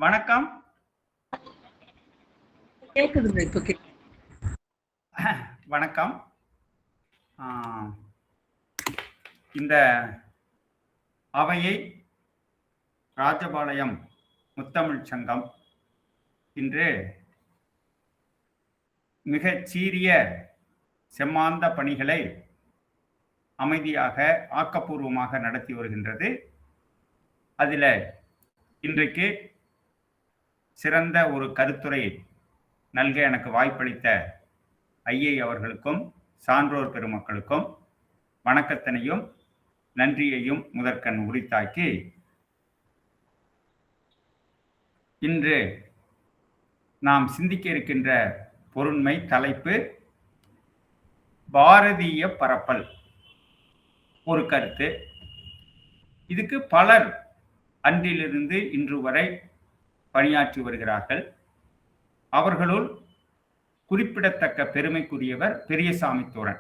வணக்கம். கேக்குதுங்க இப்ப வணக்கம். இந்த அவையை ராஜபாளையம் முத்தமிழ் சங்கம் இன்று மிகச் சீரிய செம்மாந்த பணிகளை அமைதியாக ஆக்கப்பூர்வமாக நடத்தி வருகின்றது. அதில் இன்றைக்கு சிறந்த ஒரு கருத்துரை நல்க எனக்கு வாய்ப்பளித்த ஐயை அவர்களுக்கும் சான்றோர் பெருமக்களுக்கும் வணக்கத்தினையும் நன்றியையும் முதற்கண் உரித்தாக்கி, இன்று நாம் சிந்திக்க இருக்கின்ற பொருண்மை தலைப்பு பாரதிய பரப்பல். ஒரு கருத்து. இதுக்கு பலர் அன்றிலிருந்து இன்று வரை பணியாற்றி வருகிறார்கள். அவர்களுள் குறிப்பிடத்தக்க பெருமைக்குரியவர் பெரியசாமி தோரன்.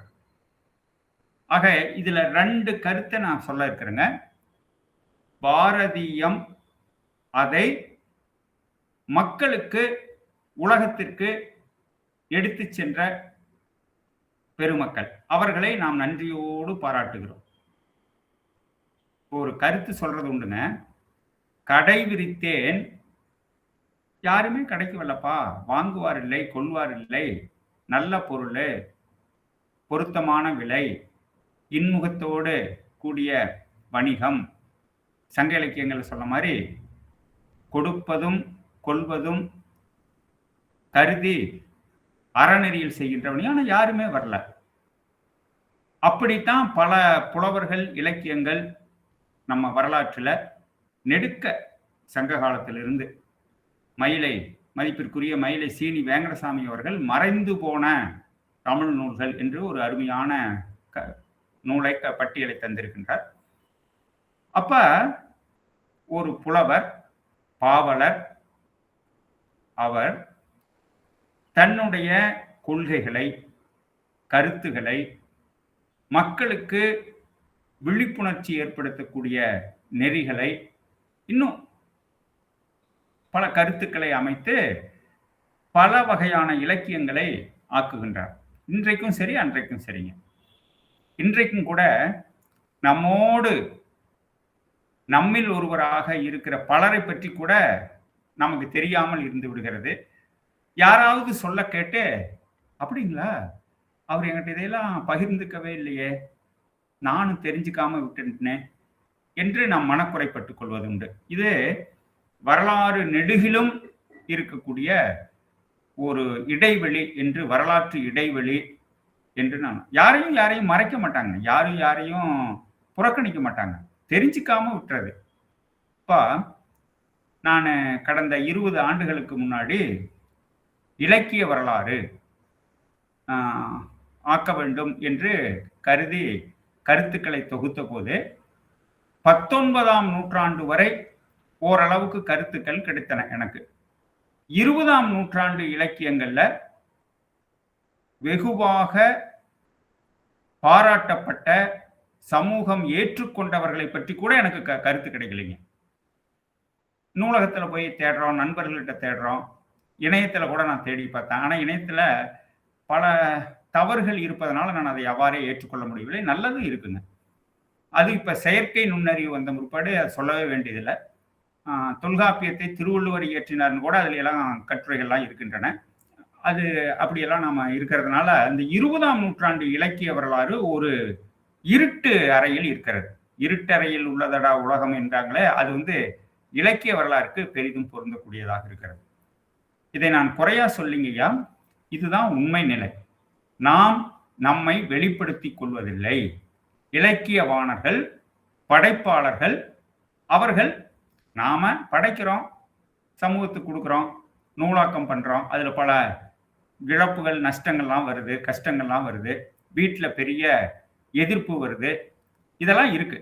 ஆக இதுல 2 கருத்தை நான் சொல்ல இருக்கிறேங்க. பாரதியம் அதை மக்களுக்கு, உலகத்திற்கு எடுத்து சென்ற பெருமக்கள், அவர்களை நாம் நன்றியோடு பாராட்டுகிறோம். ஒரு கருத்து சொல்றது உண்டுங்க. கடை விரித்தேன், யாருமே கடைக்கு வரலப்பா, வாங்குவார் இல்லை, கொள்வார் இல்லை, நல்ல பொருள், பொருத்தமான விலை, இன்முகத்தோடு கூடிய வணிகம், சங்க இலக்கியங்கள் சொல்ல மாதிரி கொடுப்பதும் கொள்வதும் கருதி அறநெறியில் செய்கின்றவனி. ஆனால் யாருமே வரல. அப்படித்தான் பல புலவர்கள், இலக்கியங்கள் நம்ம வரலாற்றில் நெடுக்க சங்க காலத்திலிருந்து மதிப்பிற்குரிய மயிலை சீனி வேங்கடசாமி அவர்கள் மறைந்து போன தமிழ் நூல்கள் என்று ஒரு அருமையான நூலை பட்டியலை தந்திருக்கின்றார். அப்ப ஒரு புலவர், பாவலர், அவர் தன்னுடைய கொள்கைகளை, கருத்துக்களை மக்களுக்கு விழிப்புணர்ச்சி ஏற்படுத்தக்கூடிய நெறிகளை, இன்னும் பல கருத்துக்களை அமைத்து பல வகையான இலக்கியங்களை ஆக்குகின்றார். இன்றைக்கும் சரி, அன்றைக்கும் சரிங்க. இன்றைக்கும் கூட நம்மில் ஒருவராக இருக்கிற பலரை பற்றி கூட நமக்கு தெரியாமல் இருந்து விடுகிறது. யாராவது சொல்ல கேட்டு, அப்படிங்களா, அவர் என்கிட்ட இதையெல்லாம் பகிர்ந்துக்கவே இல்லையே, நானும் தெரிஞ்சுக்காம விட்டுட்டேன் என்று நாம் மனக்குறைப்பட்டுக் கொள்வது உண்டு. இது வரலாறு நெடுகிலும் இருக்கக்கூடிய ஒரு இடைவெளி என்று, வரலாற்று இடைவெளி என்று நான் யாரையும் மறைக்க மாட்டாங்க, யாரையும் புறக்கணிக்க மாட்டாங்க, தெரிஞ்சுக்காம விட்டுறது. இப்போ நான் கடந்த 20 ஆண்டுகளுக்கு முன்னாடி இலக்கிய வரலாறு ஆக்க வேண்டும் என்று கருதி கருத்துக்களை தொகுத்த போது 19ஆம் நூற்றாண்டு வரை ஓரளவுக்கு கருத்துக்கள் கிடைத்தன எனக்கு. 20ஆம் நூற்றாண்டு இலக்கியங்கள்ல வெகுவாக பாராட்டப்பட்ட, சமூகம் ஏற்றுக்கொண்டவர்களை பற்றி கூட எனக்கு கருத்து கிடைக்கலைங்க. நூலகத்துல போய் தேடுறோம், நண்பர்கள்கிட்ட தேடுறோம், இணையத்துல கூட நான் தேடி பார்த்தேன். ஆனா இணையத்துல பல தவறுகள் இருப்பதனால நான் அதை அவ்வாறே ஏற்றுக்கொள்ள முடியவில்லை. நல்லதும் இருக்குங்க. அது இப்ப செயற்கை நுண்ணறிவு வந்த முற்பாடு அது சொல்லவே வேண்டியதில்லை. தொல்காப்பியத்தை திருவள்ளுவர் இயற்றினார்னு கூட அதுல எல்லாம் கட்டுரைகள்லாம் இருக்கின்றன. அது அப்படியெல்லாம் நாம இருக்கிறதுனால அந்த 20ஆம் நூற்றாண்டு இலக்கிய வரலாறு ஒரு இருட்டு அறையில் இருக்கிறது. இருட்டறையில் உள்ளதடா உலகம் என்றாங்களே, அது இலக்கிய வரலாறுக்கு பெரிதும் பொருந்தக்கூடியதாக இருக்கிறது. இதை நான் குறையா சொல்லிங்கய்யா, இதுதான் உண்மை நிலை. நாம் நம்மை வெளிப்படுத்திக் கொள்வதில்லை. இலக்கியவாணர்கள், படைப்பாளர்கள், அவர்கள் நாம படைக்கிறோம், சமூகத்துக்கு கொடுக்குறோம், நூலாக்கம் பண்றோம், அதுல பல இழப்புகள், நஷ்டங்கள்லாம் வருது, கஷ்டங்கள்லாம் வருது, வீட்டில் பெரிய எதிர்ப்பு வருது, இதெல்லாம் இருக்கு,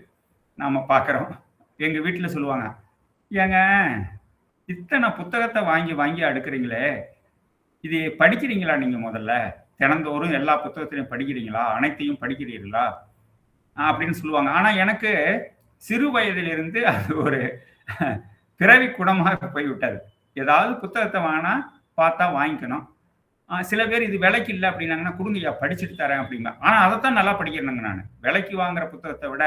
நாம பார்க்குறோம். எங்க வீட்டில் சொல்லுவாங்க, ஏங்க இத்தனை புத்தகத்தை வாங்கி வாங்கி அடுக்குறீங்களே, இது படிக்கிறீங்களா நீங்க? முதல்ல தினந்தோறும் எல்லா புத்தகத்திலையும் படிக்கிறீங்களா? அனைத்தையும் படிக்கிறீர்களா அப்படின்னு சொல்லுவாங்க. ஆனா எனக்கு சிறு வயதிலிருந்து அது ஒரு பிறவி குணமாக போய்விட்டது. ஏதாவது புத்தகத்தை வாங்கினா பார்த்தா வாங்கிக்கணும். சில பேர் இது விலைக்கு இல்லை அப்படின்னாங்கன்னா, கொடுங்கய்யா படிச்சுட்டு தரேன் அப்படிங்க. ஆனால் அதைத்தான் நல்லா படிக்கிறேனுங்க நான். விலைக்கு வாங்குற புத்தகத்தை விட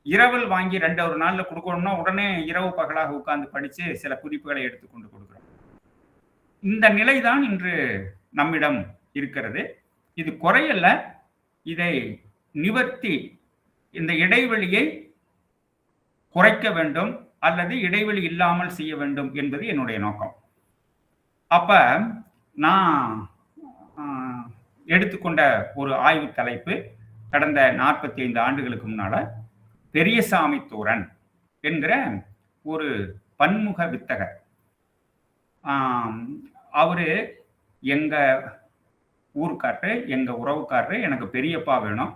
இரவல் வாங்கி 2 நாள்ல கொடுக்கணும்னா உடனே இரவு பகலாக உட்கார்ந்து படிச்சு சில குறிப்புகளை எடுத்துக்கொண்டு கொடுக்குறோம். இந்த நிலைதான் இன்று நம்மிடம் இருக்கிறது. இது குறையல்ல. இதை நிவர்த்தி, இந்த இடைவெளியை குறைக்க வேண்டும் அல்லது இடைவெளி இல்லாமல் செய்ய வேண்டும் என்பது என்னுடைய நோக்கம். அப்ப நான் எடுத்துக்கொண்ட ஒரு ஆய்வு தலைப்பு கடந்த 45 ஆண்டுகளுக்கு முன்னால பெரியசாமி தூரன் என்கிற ஒரு பன்முக வித்தகர். அவரு எங்க ஊருக்காரரு, எங்க உறவுக்காரரு, எனக்கு பெரியப்பா வேணும்.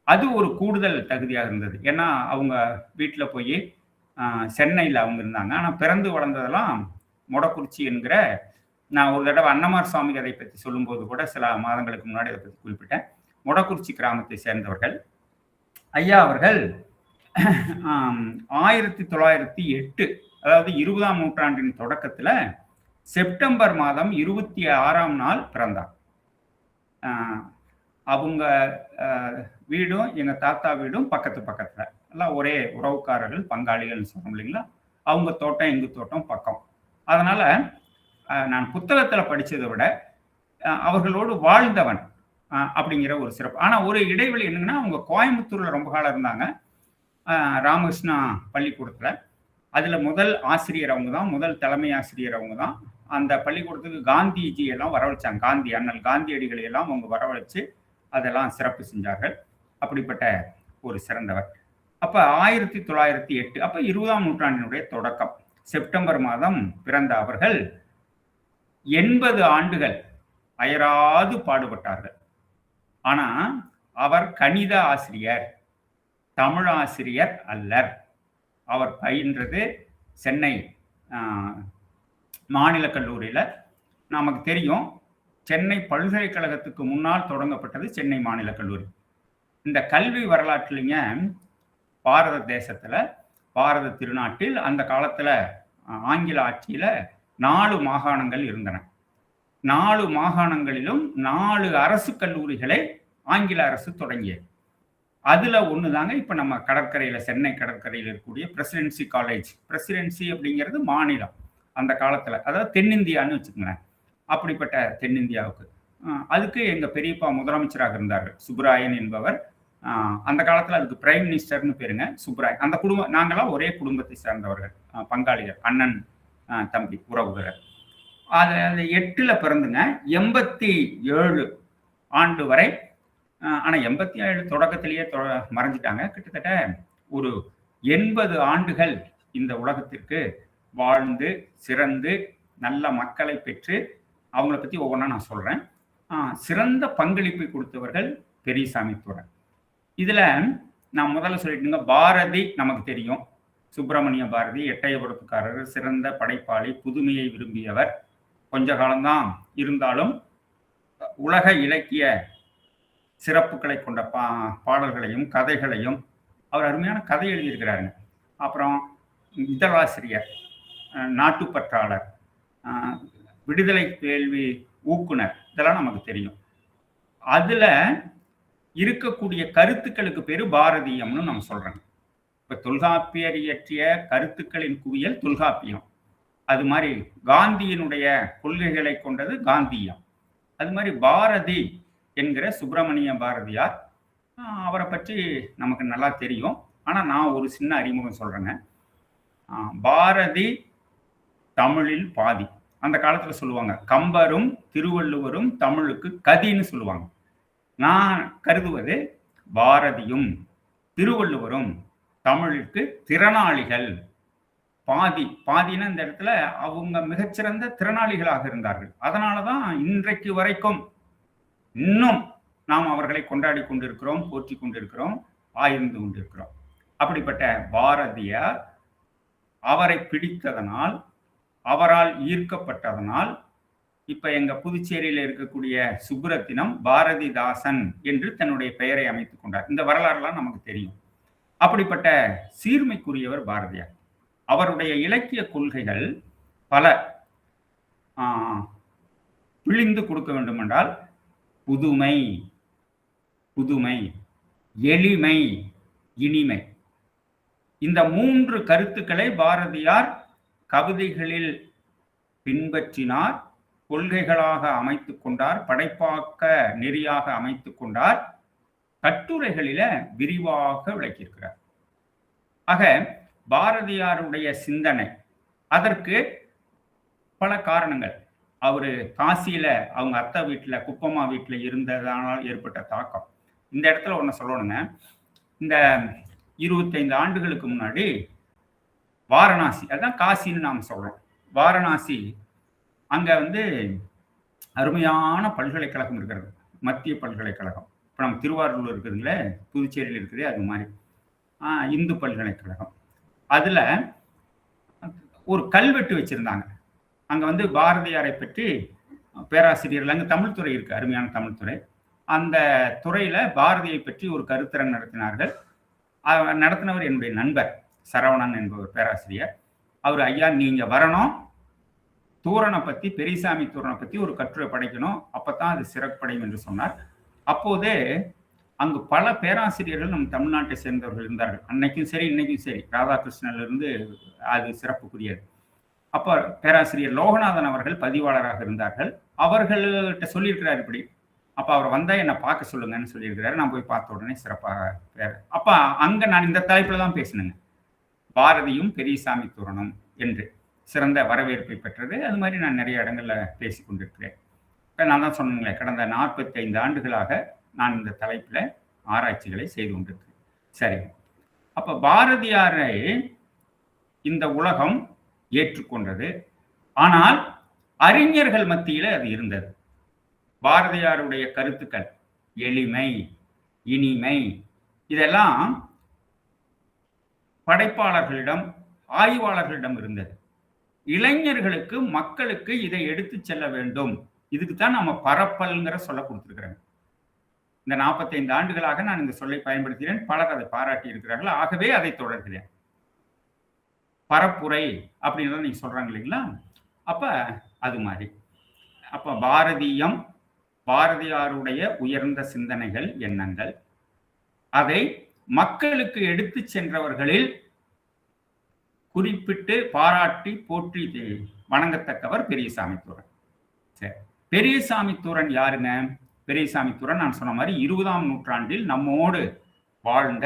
அது ஒரு கூடுதல் தகுதியாக இருந்தது. ஏன்னா அவங்க வீட்டில் போய் சென்னையில் அவங்க இருந்தாங்க. ஆனால் பிறந்து வளர்ந்ததெல்லாம் மொடக்குறிச்சி என்கிற, நான் ஒரு தடவை அன்னமார் சுவாமி கதை பற்றி சொல்லும்போது கூட சில மாதங்களுக்கு முன்னாடி அதை பற்றி குறிப்பிட்டேன். மொடக்குறிச்சி கிராமத்தை சேர்ந்தவர்கள். ஐயா அவர்கள் 1908, அதாவது 20ஆம் நூற்றாண்டின் தொடக்கத்தில் செப்டம்பர் மாதம் 26ஆம் நாள் பிறந்தார். அவங்க வீடும் எங்க தாத்தா வீடும் பக்கத்து பக்கத்துல, எல்லாம் ஒரே உறவுக்காரர்கள், பங்காளிகள் சொல்றோம் இல்லைங்களா. அவங்க தோட்டம் எங்க தோட்டம் பக்கம். அதனால நான் புத்தகத்துல படிச்சதை விட அவர்களோடு வாழ்ந்தவன் அப்படிங்கிற ஒரு சிறப்பு. ஆனா ஒரு இடைவெளி என்னங்கன்னா, அவங்க கோயம்புத்தூர்ல ரொம்ப காலம் இருந்தாங்க, ராமகிருஷ்ணா பள்ளிக்கூடத்துல. அதுல முதல் ஆசிரியர் அவங்க தான், முதல் தலைமை ஆசிரியர் அவங்க தான். அந்த பள்ளிக்கூடத்துக்கு காந்திஜி எல்லாம் வரவழைச்சாங்க. அண்ணல் காந்தியடிகளை எல்லாம் அவங்க வரவழைச்சு அதெல்லாம் சிறப்பு செஞ்சார்கள். அப்படிப்பட்ட ஒரு சிறந்தவர். அப்ப 1908, அப்ப 20ஆம் நூற்றாண்டினுடைய தொடக்கம், செப்டம்பர் மாதம் பிறந்த அவர்கள் 80 ஆண்டுகள் அயராது பாடுபட்டார்கள். ஆனா அவர் கணித ஆசிரியர், தமிழ் ஆசிரியர் அல்லர். அவர் பயின்றது சென்னை மாநில கல்லூரியில். நமக்கு தெரியும், சென்னை பல்கலைக்கழகத்துக்கு முன்னால் தொடங்கப்பட்டது சென்னை மாநில கல்லூரி. இந்த கல்வி வரலாற்றுலைங்க பாரத தேசத்துல, பாரத திருநாட்டில் அந்த காலத்துல ஆங்கில ஆட்சியில 4 மாகாணங்கள் இருந்தன. 4 மாகாணங்களிலும் 4 அரசு கல்லூரிகளை ஆங்கில அரசு தொடங்கியது. அதுல ஒண்ணுதாங்க இப்ப நம்ம கடற்கரையில, சென்னை கடற்கரையில் இருக்கக்கூடிய பிரசிடென்சி காலேஜ். பிரசிடென்சி அப்படிங்கிறது மாநிலம் அந்த காலத்துல, அதாவது தென்னிந்தியான்னு வச்சுக்கோங்களேன். அப்படிப்பட்ட தென்னிந்தியாவுக்கு அதுக்கு எங்க பெரியப்பா முதலமைச்சராக இருந்தார்கள், சுப்ராயன் என்பவர். அந்த காலத்துல அதுக்கு பிரைம் மினிஸ்டர்னு பேருங்க, சுப்ராயன். அந்த குடும்பம், நாங்களாம் ஒரே குடும்பத்தை சேர்ந்தவர்கள், பங்காளிகள், அண்ணன் தம்பி உறவுகள். அது 8ல் பிறந்துங்க 87 ஆண்டு வரை. ஆனா 87 தொடக்கத்திலேயே மறைஞ்சிட்டாங்க. கிட்டத்தட்ட ஒரு 80 ஆண்டுகள் இந்த உலகத்திற்கு வாழ்ந்து சிறந்து நல்ல மக்களை பெற்று, அவங்கள பத்தி ஒவ்வொன்றா நான் சொல்றேன். சிறந்த பங்களிப்பை கொடுத்தவர்கள் பெரியசாமி தூரன். இதுல நான் முதல்ல சொல்லிட்டுங்க, பாரதி நமக்கு தெரியும். சுப்பிரமணிய பாரதி எட்டயபுரத்துக்காரர், சிறந்த படைப்பாளி, புதுமையை விரும்பியவர். கொஞ்ச காலம்தான் இருந்தாலும் உலக இலக்கிய சிறப்புகளை கொண்ட பாடல்களையும் கதைகளையும் அவர் அருமையான கதை எழுதியிருக்கிறாருங்க. அப்புறம் இதழாசிரியர், நாட்டுப்பற்றாளர், விடுதலை கேள்வி ஊக்குனர், இதெல்லாம் நமக்கு தெரியும். அதுல இருக்கக்கூடிய கருத்துக்களுக்கு பேரு பாரதியம்னு நம்ம சொல்றோம். இப்ப தொல்காப்பியர் இயற்றிய கருத்துக்களின் குவியல் தொல்காப்பியம். அது மாதிரி காந்தியினுடைய கொள்கைகளை கொண்டது காந்தியம். அது மாதிரி பாரதி என்கிற சுப்பிரமணிய பாரதியார், அவரை பற்றி நமக்கு நல்லா தெரியும். ஆனா நான் ஒரு சின்ன அறிமுகம் சொல்றேங்க. பாரதி தமிழில் பாதி. அந்த காலத்துல சொல்லுவாங்க, கம்பரும் திருவள்ளுவரும் தமிழுக்கு கதின்னு சொல்லுவாங்க. நான் கருதுவது பாரதியும் திருவள்ளுவரும் தமிழுக்கு திறனாளிகள். பாதினா இந்த இடத்துல அவங்க மிகச்சிறந்த திறனாளிகளாக இருந்தார்கள். அதனாலதான் இன்றைக்கு வரைக்கும் இன்னும் நாம் அவர்களை கொண்டாடி கொண்டிருக்கிறோம், போற்றி கொண்டிருக்கிறோம், ஆய்ந்து கொண்டிருக்கிறோம். அப்படிப்பட்ட பாரதியார் அவரை பிடித்ததனால், அவரால் ஈர்க்கப்பட்டதனால், இப்ப எங்க புதுச்சேரியில் இருக்கக்கூடிய சுப்புரத்தினம் பாரதிதாசன் என்று தன்னுடைய பெயரை அமைத்துக் கொண்டார். இந்த வரலாறுலாம் நமக்கு தெரியும். அப்படிப்பட்ட சீர்மைக்குரியவர் பாரதியார். அவருடைய இலக்கிய கொள்கைகள் பல. பிழிந்து கொடுக்க வேண்டும் என்றால் புதுமை, புதுமை, எளிமை, இனிமை, இந்த 3 கருத்துக்களை பாரதியார் கவிதைகளில் பின்பற்றினார், கொள்கைகளாக அமைத்துக் கொண்டார், படைப்பாக்க நெறியாக அமைத்துக் கொண்டார், கட்டுரைகளில விரிவாக விளக்கியிருக்கிறார். ஆக பாரதியாருடைய சிந்தனை, அதற்கு பல காரணங்கள். அவரு காசியில அவங்க அத்தை வீட்டுல, குப்பம்மா வீட்டுல இருந்ததனால் ஏற்பட்ட தாக்கம். இந்த இடத்துல ஒண்ணு சொல்லணுங்க. இந்த 25 ஆண்டுகளுக்கு முன்னாடி வாரணாசி, அதான் காசின்னு நாம் சொல்றோம், வாரணாசி, அங்க அருமையான பல்கலைக்கழகம் இருக்கிறது, மத்திய பல்கலைக்கழகம். இப்போ நம்ம திருவாரூர்ல இருக்குதுங்களே, புதுச்சேரியில் இருக்குது, அது மாதிரி இந்து பல்கலைக்கழகம். அதுல ஒரு கல்வெட்டு வச்சிருந்தாங்க. அங்க பாரதியாரை பற்றி பேராசிரியர்கள், அங்கே தமிழ்துறை இருக்கு, அருமையான தமிழ்துறை. அந்த துறையில பாரதியை பற்றி ஒரு கருத்தரங்கு நடத்தினார்கள். நடத்தினவர் என்னுடைய நண்பர் சரவணன் என்பவர் பேராசிரியர். அவர், ஐயா நீங்க வரணும், தூரனை பத்தி, பெரியசாமி தூரனை பத்தி ஒரு கட்டுரை படைக்கணும், அப்பதான் அது சிறப்படையும் என்று சொன்னார். அப்போதே அங்கு பல பேராசிரியர்கள் நம் தமிழ்நாட்டை சேர்ந்தவர்கள் இருந்தார்கள். அன்னைக்கும் சரி இன்னைக்கும் சரி, ராதாகிருஷ்ணன்ல இருந்து அது சிறப்புக்குரியது. அப்போ பேராசிரியர் லோகநாதன் அவர்கள் பதிவாளராக இருந்தார்கள். அவர்கள்ட்ட சொல்லியிருக்கிறார் இப்படி. அப்ப அவர் வந்தா என்னை பார்க்க சொல்லுங்கன்னு சொல்லியிருக்கிறாரு. நான் போய் பார்த்த உடனே சிறப்பாக. அப்ப அங்க நான் இந்த தலைப்புல தான் பேசினேங்க, பாரதியும் பெரியசாமி தூரனும் என்று. சிறந்த வரவேற்பை பெற்றது. அது மாதிரி நான் நிறைய இடங்கள்ல பேசி கொண்டிருக்கிறேன். நான் தான் சொன்னேங்களே, கடந்த 45 ஆண்டுகளாக நான் இந்த தலைப்புல ஆராய்ச்சிகளை செய்து கொண்டிருக்கிறேன். சரி, அப்ப பாரதியாரை இந்த உலகம் ஏற்றுக்கொண்டது. ஆனால் அறிஞர்கள் மத்தியில அது இருந்தது. பாரதியாருடைய கருத்துக்கள், எளிமை, இனிமை, இதெல்லாம் படைப்பாளர்களிடம், ஆய்வாளர்களிடம் இருந்தது. இளைஞர்களுக்கு, மக்களுக்கு இதை எடுத்து செல்ல வேண்டும். இதுக்கு தான் நம்ம பரப்பல்ங்கிற சொல்ல கொடுத்துருக்கிறேன். இந்த 45 ஆண்டுகளாக நான் இந்த சொல்லை பயன்படுத்துகிறேன். பலர் அதை பாராட்டி இருக்கிறார்கள். ஆகவே அதை தொடர்கிறேன். பரப்புரை அப்படின்னு நீங்க சொல்றாங்க இல்லைங்களா? அப்ப அது மாதிரி. அப்ப பாரதியம், பாரதியாருடைய உயர்ந்த சிந்தனைகள், எண்ணங்கள், அதை மக்களுக்கு எடுத்து சென்றவர்களில் குறிப்பிட்டு பாராட்டி போற்றி வணங்கத்தக்கவர் பெரியசாமி தூரன். சரி, பெரியசாமி தூரன் யாருங்க? பெரியசாமி தூரன் நான் சொன்ன மாதிரி 20ஆம் நூற்றாண்டில் நம்மோடு வாழ்ந்த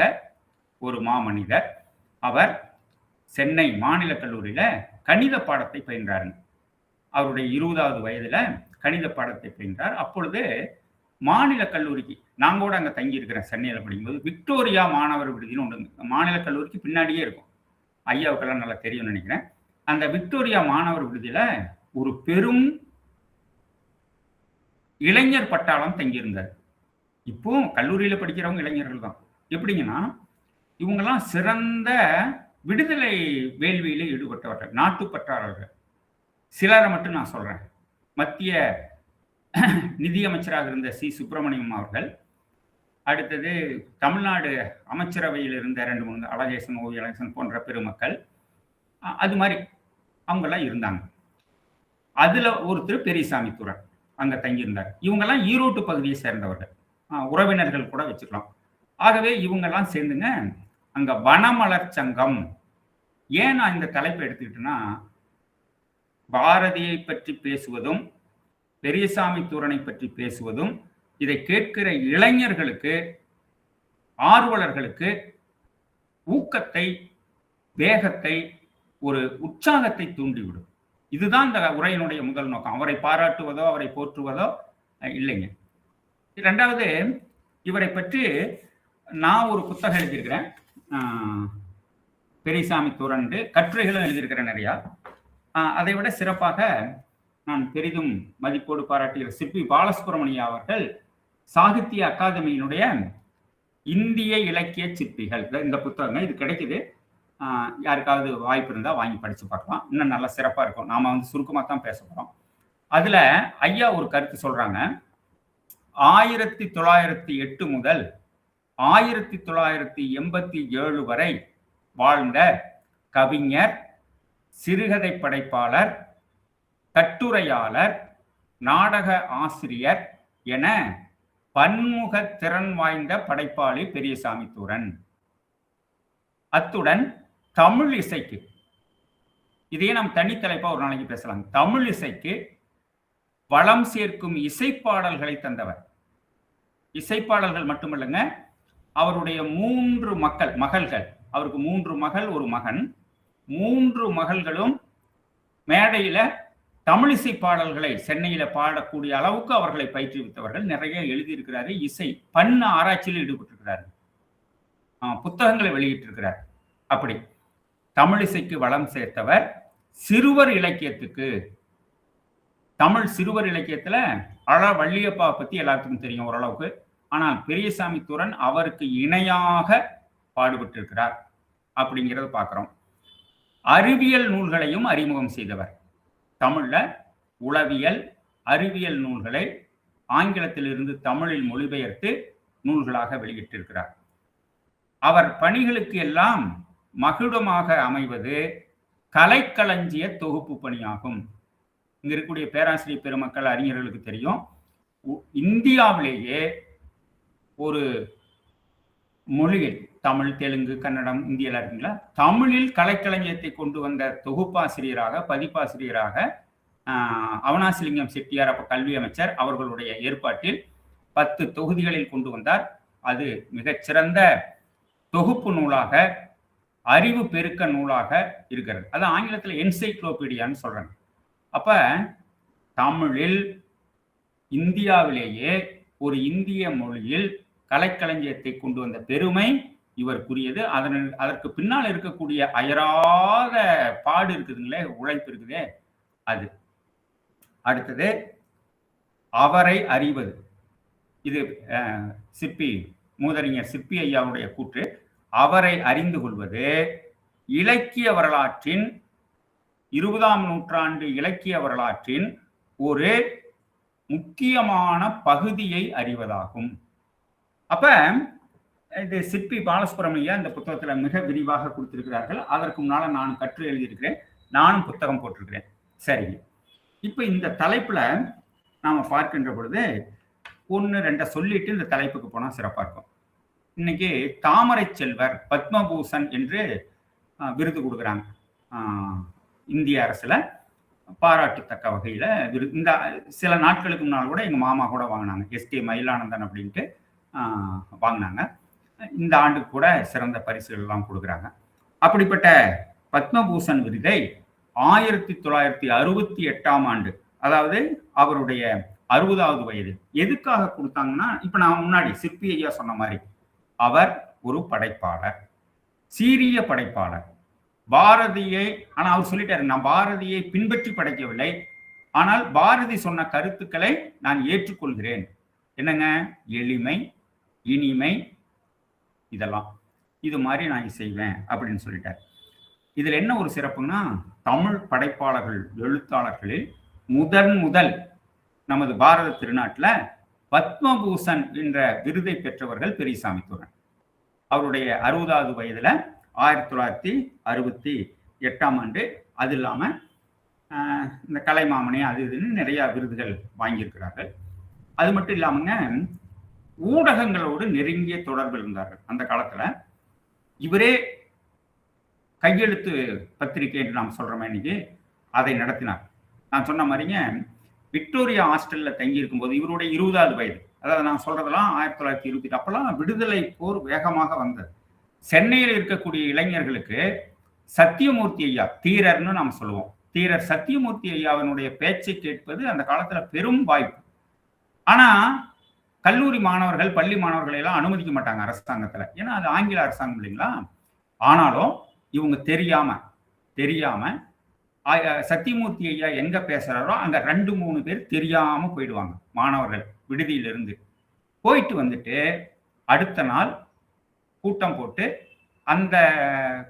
ஒரு மாமனிதர். அவர் சென்னை மாநில கல்லூரியில கணித பாடத்தை பயின்றாருங்க. அவருடைய 20வது வயதுல கணித பாடத்தை பயின்றார். அப்பொழுது மாநில கல்லூரிக்கு, நான் கூட அங்க தங்கி இருக்கிறேன் சென்னையில படிக்கும்போது, விக்டோரியா மாணவர் விடுதின்னு ஒன்று மாநில கல்லூரிக்கு பின்னாடியே இருக்கும். ஐயாவுக்கெல்லாம் நல்லா தெரியும்னு நினைக்கிறேன். அந்த விக்டோரியா மாணவர் விடுதியில ஒரு பெரும் இளைஞர் பட்டாளம் தங்கியிருந்தார். இப்போ கல்லூரியில படிக்கிறவங்க இளைஞர்கள் தான். எப்படிங்கன்னா, இவங்கெல்லாம் சிறந்த விடுதலை வேள்வியில ஈடுபட்டவர்கள், நாட்டுப்பற்றாளர்கள். சிலரை மட்டும் நான் சொல்றேன். மத்திய நிதியமைச்சராக இருந்த சி சுப்பிரமணியம் அவர்கள், அடுத்தது தமிழ்நாடு அமைச்சரவையில் இருந்த 2-3 அழகேசன், ஓவியழகேசன் போன்ற பெருமக்கள், அது மாதிரி அவங்கெல்லாம் இருந்தாங்க. அதுல ஒருத்தர் பெரியசாமி தூரன் அங்க தங்கியிருந்தார். இவங்கெல்லாம் ஈரோட்டு பகுதியை சேர்ந்தவர்கள், உறவினர்கள் கூட வச்சுக்கலாம். ஆகவே இவங்கெல்லாம் சேர்ந்துங்க அங்க வனமலர் சங்கம். ஏன் நான் இந்த தலைப்பை எடுத்துக்கிட்டேன்னா, பாரதியை பற்றி பேசுவதும் பெரியசாமி தூரனை பற்றி பேசுவதும் இதை கேட்கிற இளைஞர்களுக்கு, ஆர்வலர்களுக்கு ஊக்கத்தை, வேகத்தை, ஒரு உற்சாகத்தை தூண்டிவிடும். இதுதான் இந்த உரையினுடைய முதல் நோக்கம். அவரை பாராட்டுவதோ அவரை போற்றுவதோ இல்லைங்க. இரண்டாவது, இவரை பற்றி நான் ஒரு புத்தகம் எழுதியிருக்கிறேன், பெரியசாமி தூரன், கட்டுரைகளும் எழுதியிருக்கிறேன் நிறையா. அதை விட சிறப்பாக நான் பெரிதும் மதிப்போடு பாராட்டுகிற சிற்பி பாலசுப்ரமணியா அவர்கள் சாகித்ய அகாதமியினுடைய இந்திய இலக்கிய சிற்பிகள், இந்த புத்தகங்கள் இது கிடைக்குது. யாருக்காவது வாய்ப்பு இருந்தால் வாங்கி படிச்சு பார்க்கலாம். இன்னும் நல்லா சிறப்பாக இருக்கும். நாம சுருக்கமாக தான் பேச போகிறோம். அதுல ஐயா ஒரு கருத்து சொல்றாங்க. 1908 முதல் 1987 வரை வாழ்ந்த கவிஞர், சிறுகதை படைப்பாளர், கட்டுரையாளர், நாடக ஆசிரியர் என பன்முக திறன் வாய்ந்த படைப்பாளி பெரியசாமி தூரன். அத்துடன் தமிழ் இசைக்கு, இதே நாம் தனித்தலைப்பா ஒரு நாளைக்கு பேசலாம், தமிழ் இசைக்கு வளம் சேர்க்கும் இசைப்பாடல்களை தந்தவர். இசைப்பாடல்கள் மட்டுமல்லங்க, அவருடைய 3 மகள்கள், அவருக்கு 3 மகள், ஒரு மகன், 3 மகள்களும் மேடையில தமிழிசை பாடல்களை சென்னையில பாடக்கூடிய அளவுக்கு அவர்களை பயிற்றுவித்தவர்கள். நிறைய எழுதியிருக்கிறாரு. இசை பண்ண ஆராய்ச்சியில் ஈடுபட்டிருக்கிறார். புத்தகங்களை வெளியிட்டிருக்கிறார். அப்படி தமிழிசைக்கு வளம் சேர்த்தவர். சிறுவர் இலக்கியத்துக்கு, தமிழ் சிறுவர் இலக்கியத்துல வள்ளியப்பா பத்தி எல்லாத்துக்கும் தெரியும் ஓரளவுக்கு. ஆனால் பெரியசாமி தூரன் அவருக்கு இணையாக பாடுபட்டிருக்கிறார் அப்படிங்கிறத பார்க்கிறோம். அறிவியல் நூல்களையும் அறிமுகம் செய்தவர். தமிழ்ல உளவியல், அறிவியல் நூல்களை ஆங்கிலத்திலிருந்து தமிழில் மொழிபெயர்த்து நூல்களாக வெளியிட்டிருக்கிறார். அவர் பணிகளுக்கு எல்லாம் மகுடமாக அமைவது கலைக்களஞ்சிய தொகுப்பு பணியாகும். இங்க இருக்கக்கூடிய பேராசிரியர் பெருமக்கள், அறிஞர்களுக்கு தெரியும், இந்தியாவிலேயே ஒரு மொழியில், தமிழ், தெலுங்கு, கன்னடம், இந்தியெல்லாம் இருக்குங்களா, தமிழில் கலைக்களஞ்சியத்தை கொண்டு வந்த தொகுப்பாசிரியராக, பதிப்பாசிரியராக அவனாசிலிங்கம் செட்டியார், அப்ப கல்வி அமைச்சர், அவர்களுடைய ஏற்பாட்டில் 10 தொகுதிகளில் கொண்டு வந்தார். அது மிகச்சிறந்த தொகுப்பு நூலாக, அறிவு பெருக்க நூலாக இருக்கிறது. அது ஆங்கிலத்தில் என்சைக்ளோபீடியான்னு சொல்றாங்க. அப்ப தமிழில் இந்தியாவிலேயே ஒரு இந்திய மொழியில் கலைக்களஞ்சியத்தை கொண்டு வந்த பெருமை இவருக்குரியது. அதற்கு பின்னால் இருக்கக்கூடிய அயராத பாடு இருக்குதுங்களே, உழைப்பு இருக்குதே, அது. அடுத்தது அவரை அறிவது. இது சிற்பி, மூதறிஞர் சிற்பி ஐயாவுடைய கூற்று. அவரை அறிந்து கொள்வது இலக்கிய வரலாற்றின், 20ஆம் நூற்றாண்டு இலக்கிய வரலாற்றின் ஒரு முக்கியமான பகுதியை அறிவதாகும். அப்ப இது சிற்பி பாலசுப்ரமணியா இந்த புத்தகத்துல மிக விரிவாக கொடுத்திருக்கிறார்கள். அதற்கு முன்னால நான் கற்று எழுதியிருக்கிறேன், நானும் புத்தகம் போட்டிருக்கிறேன். சரி, இப்ப இந்த தலைப்புல நாம பார்க்கின்ற பொழுது 1-2 சொல்லிட்டு இந்த தலைப்புக்கு போனா சிறப்பா இருக்கும். இன்னைக்கு தாமரை செல்வர் பத்மபூஷன் என்று விருது கொடுக்குறாங்க இந்திய அரசுல. பாராட்டத்தக்க வகையில இந்த சில நாட்களுக்கு முன்னால் கூட எங்க மாமா கூட வாங்கினாங்க, எஸ்டி மயிலானந்தன் அப்படின்ட்டு வாங்கினாங்க. இந்த ஆண்டு கூட சிறந்த பரிசுகள் எல்லாம் கொடுக்குறாங்க. அப்படிப்பட்ட பத்மபூஷன் விருதை 1968ஆம் ஆண்டு, அதாவது அவருடைய 60வது வயது, எதுக்காக கொடுத்தாங்கன்னா, இப்ப நான் முன்னாடி சிற்பி ஐயா சொன்ன மாதிரி அவர் ஒரு படைப்பாளர், சீரிய படைப்பாளர். பாரதியை, ஆனா அவர் சொல்லிட்டாரு, நான் பாரதியை பின்பற்றி படைக்கவில்லை, ஆனால் பாரதி சொன்ன கருத்துக்களை நான் ஏற்றுக்கொள்கிறேன். என்னங்க, எளிமை, இனிமை, இதெல்லாம் இது மாதிரி நான் செய்வேன் அப்படின்னு சொல்லிட்டார். இதுல என்ன ஒரு சிறப்புன்னா, தமிழ் படைப்பாளர்கள், எழுத்தாளர்களில் முதல் நமது பாரத திருநாட்டில் பத்மபூஷன் என்ற விருதை பெற்றவர்கள் பெரியசாமி தூரன். அவருடைய 60வது வயதுல 1968ஆம் ஆண்டு. அது இல்லாம இந்த கலைமாமணி அது இதுன்னு நிறைய விருதுகள் வாங்கியிருக்கிறார்கள். அது மட்டும் இல்லாமங்க, ஊடகங்களோடு நெருங்கிய தொடர்பில் இருந்தார்கள் அந்த காலத்துல. இவரே கையெழுத்து பத்திரிகை என்று நாம் சொல்றோமே இன்னைக்கு, அதை நடத்தினார். நான் சொன்ன மாதிரிங்க, விக்டோரியா ஹாஸ்டல்ல தங்கி இருக்கும் போது இவருடைய 20வது வயது, அதாவது நான் சொல்றதெல்லாம் 1928, அப்பெல்லாம் விடுதலை போர் வேகமாக வந்தது. சென்னையில் இருக்கக்கூடிய இளைஞர்களுக்கு சத்தியமூர்த்தி ஐயா, தீரர்னு நாம் சொல்லுவோம், தீரர் சத்தியமூர்த்தி ஐயாவினுடைய பேச்சை கேட்பது அந்த காலத்துல பெரும் வாய்ப்பு. ஆனா கல்லூரி மாணவர்கள், பள்ளி மாணவர்களை எல்லாம் அனுமதிக்க மாட்டாங்க அரசாங்கத்துல, ஏன்னா அது ஆங்கில அரசாங்கம் இல்லைங்களா. ஆனாலும் இவங்க தெரியாம சத்தியமூர்த்தி ஐயா எங்க பேசுறாரோ அங்க 2-3 பேர் தெரியாம போயிடுவாங்க. மாணவர்கள் விடுதியிலிருந்து போயிட்டு வந்துட்டு அடுத்த நாள் கூட்டம் போட்டு அந்த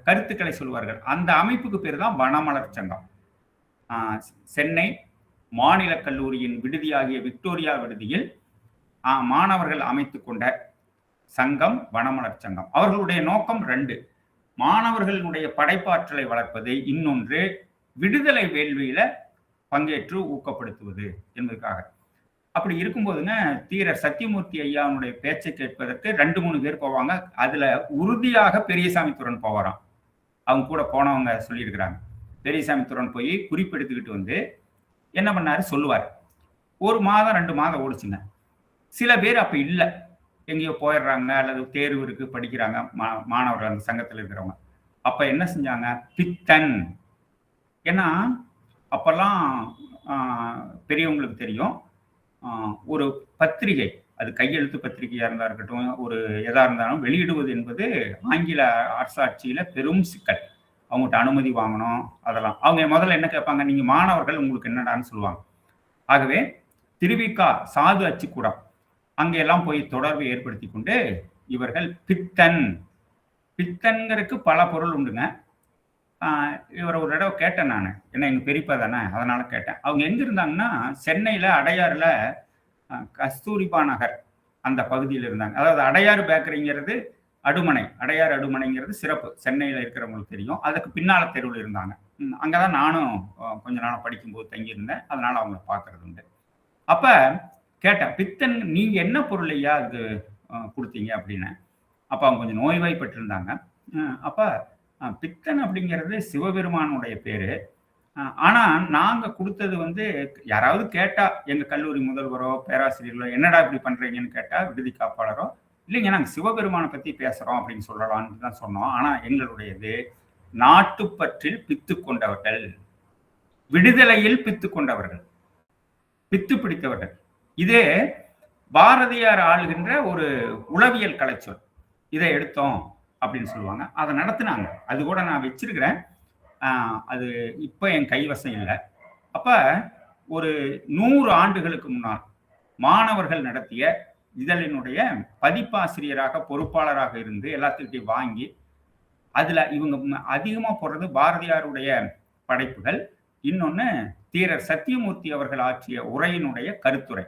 கருத்துக்களை சொல்வார்கள். அந்த அமைப்புக்கு பேர் தான் வனமலர் சங்கம். சென்னை மாநில கல்லூரியின் விடுதியாகிய விக்டோரியா விடுதியில் மாணவர்கள் அமைத்து கொண்ட சங்கம் வனமலர் சங்கம். அவர்களுடைய நோக்கம் 2, மாணவர்களுடைய படைப்பாற்றலை வளர்ப்பது, இன்னொன்று, 3 மாணவர்கள் அமைத்து கொண்ட சங்கம் வனமலர் சங்கம். அவர்களுடைய நோக்கம் 2, மாணவர்களுடைய படைப்பாற்றலை வளர்ப்பது, இன்னொன்று, 3 மாணவர்கள் அமைத்து கொண்ட சங்கம் வனமலர் சங்கம். அவர்களுடைய நோக்கம் 2, மாணவர்களுடைய படைப்பாற்றலை வளர்ப்பது, இன்னொன்று, விடுதலை வேள்வியில பங்கேற்று ஊக்கப்படுத்துவது என்பதற்காக. அப்படி இருக்கும்போதுங்க, தீரர் சத்தியமூர்த்தி ஐயாவுடைய பேச்சை கேட்பதற்கு 2, 3 பேர் போவாங்க. அதுல உறுதியாக பெரியசாமி துரன் போவாராம். அவங்க கூட போனவங்க சொல்லியிருக்கிறாங்க. பெரியசாமி துரன் போய் குறிப்பெடுத்துக்கிட்டு வந்து என்ன பண்ணாரு சொல்லுவார். 1 மாதம் 2 மாதம் ஓடுச்சுங்க. சில பேர் அப்ப இல்ல. எங்கேயோ போயிடுறாங்க அல்லது தேர்வு இருக்கு படிக்கிறாங்க மாணவர்கள் அந்த சங்கத்தில் இருக்கிறவங்க. அப்ப என்ன செஞ்சாங்க? பித்தன். ஏன்னா அப்பெல்லாம் பெரியவங்களுக்கு தெரியும். ஒரு பத்திரிகை, அது கையெழுத்து பத்திரிகையா இருந்தா இருக்கட்டும், ஒரு எதா இருந்தாலும் வெளியிடுவது என்பது ஆங்கில அரசாட்சியில பெரும் சிக்கல். அவங்ககிட்ட அனுமதி வாங்கணும் அதெல்லாம். அவங்க முதல்ல என்ன கேட்பாங்க? நீங்க மாணவர்கள், உங்களுக்கு என்னடான்னு சொல்லுவாங்க. ஆகவே திருவிக்கா சாது அச்சுக்கூடம் அங்கெல்லாம் போய் தொடர்பை ஏற்படுத்தி கொண்டு இவர்கள் பித்தன், பித்தன்கிறதுக்கு பல பொருள் உண்டுங்க. இவரை ஒரு தடவை கேட்டேன் நான். ஏன்னா எங்க பெரியப்பா தானே, அதனால கேட்டேன். அவங்க எங்க இருந்தாங்கன்னா சென்னையில அடையாறுல கஸ்தூரிபா நகர் அந்த பகுதியில் இருந்தாங்க. அதாவது அடையாறு பேக்கரிங்கிறது அடுமனை, அடையாறு அடுமனைங்கிறது சிறப்பு. சென்னையில இருக்கிறவங்களுக்கு தெரியும். அதுக்கு பின்னால தெருவில் இருந்தாங்க. அங்கதான் நானும் கொஞ்ச நாள் படிக்கும்போது தங்கியிருந்தேன். அதனால அவங்கள பார்க்கறது உண்டு. அப்ப கேட்டேன், பித்தன் நீங்க என்ன பொருள் ஐயா அது கொடுத்தீங்க அப்படின்னு. அப்ப அவங்க கொஞ்சம் நோய்வாய்ப்பட்டிருந்தாங்க. அப்ப பித்தன் அப்படிங்கிறது சிவபெருமானுடைய பேரு. ஆனா நாங்க கொடுத்தது வந்து யாராவது கேட்டா, எங்க கல்லூரி முதல்வரோ பேராசிரியர்களோ என்னடா இப்படி பண்றீங்கன்னு கேட்டா, விடுதி காப்பாளரோ இல்லைங்க நாங்க சிவபெருமானை பத்தி பேசுறோம் அப்படின்னு சொல்லலாம்னு தான் சொன்னோம். ஆனா எங்களுடையது நாட்டுப்பற்றில் பித்து கொண்டவர்கள், விடுதலையில் பித்து கொண்டவர்கள், பித்து பிடித்தவர்கள். இதே பாரதியார் ஆளுகின்ற ஒரு உளவியல் கலைச்சொல். இதை எடுத்தோம் அப்படின்னு சொல்லுவாங்க. அதை நடத்தினாங்க. அது கூட நான் வச்சிருக்கிறேன். அது இப்ப என் கைவசம் இல்லை. அப்ப ஒரு 100 ஆண்டுகளுக்கு முன்னால் மாணவர்கள் நடத்திய இதழினுடைய பதிப்பாசிரியராக பொறுப்பாளராக இருந்து எல்லாத்துக்கிட்டையும் வாங்கி, அதுல இவங்க அதிகமா போடுறது பாரதியாருடைய படைப்புகள். இன்னொன்னு தீரர் சத்தியமூர்த்தி அவர்கள் ஆற்றிய உரையினுடைய கருத்துரை.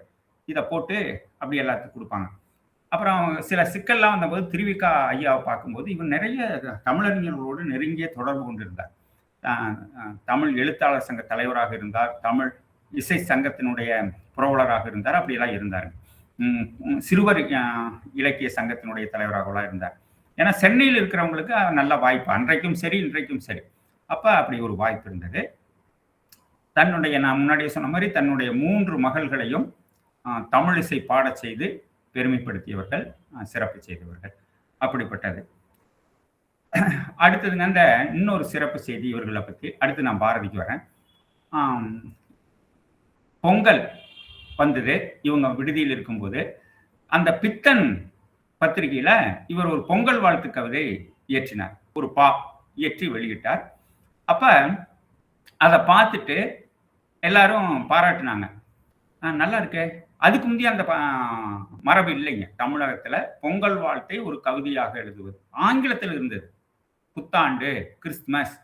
இதை போட்டு அப்படி எல்லாத்துக்கும் கொடுப்பாங்க. அப்புறம் சில சிக்கல்லாம் வந்தபோது திருவிக்கா ஐயாவை பார்க்கும்போது இவர் நிறைய தமிழறிஞர்களோடு நெருங்கிய தொடர்பு கொண்டிருந்தார். தமிழ் எழுத்தாளர் சங்க தலைவராக இருந்தார், தமிழ் இசை சங்கத்தினுடைய புரவலராக இருந்தார், அப்படியெல்லாம் இருந்தார். சிறுவர் இலக்கிய சங்கத்தினுடைய தலைவராகலாம் இருந்தார். ஏன்னா சென்னையில் இருக்கிறவங்களுக்கு நல்ல வாய்ப்பு, அன்றைக்கும் சரி இன்றைக்கும் சரி. அப்ப அப்படி ஒரு வாய்ப்பு இருந்தது. தன்னுடைய, நான் முன்னாடியே சொன்ன மாதிரி தன்னுடைய 3 மகள்களையும் தமிழ் இசை பாடச் செய்து பெருமைப்படுத்தியவர்கள், சிறப்பு செய்தவர்கள். அப்படிப்பட்டது. அடுத்ததுங்க அந்த இன்னொரு சிறப்பு செய்தி இவர்களை பற்றி. அடுத்து நான் பாரதிக்கு வரேன். பொங்கல் வந்தது இவங்க விடுதியில் இருக்கும்போது. அந்த பித்தன் பத்திரிகையில இவர் ஒரு பொங்கல் வாழ்த்து கவிதை இயற்றினார். ஒரு இயற்றி வெளியிட்டார். அப்ப அதை பார்த்துட்டு எல்லாரும் பாராட்டினாங்க. நல்லா இருக்கு. அதுக்கு முந்தைய அந்த மரபு இல்லைங்க தமிழகத்துல. பொங்கல் வாழ்த்தை ஒரு கவிதையாக எழுதுவது ஆங்கிலத்தில் இருந்தது. புத்தாண்டு, கிறிஸ்துமஸ்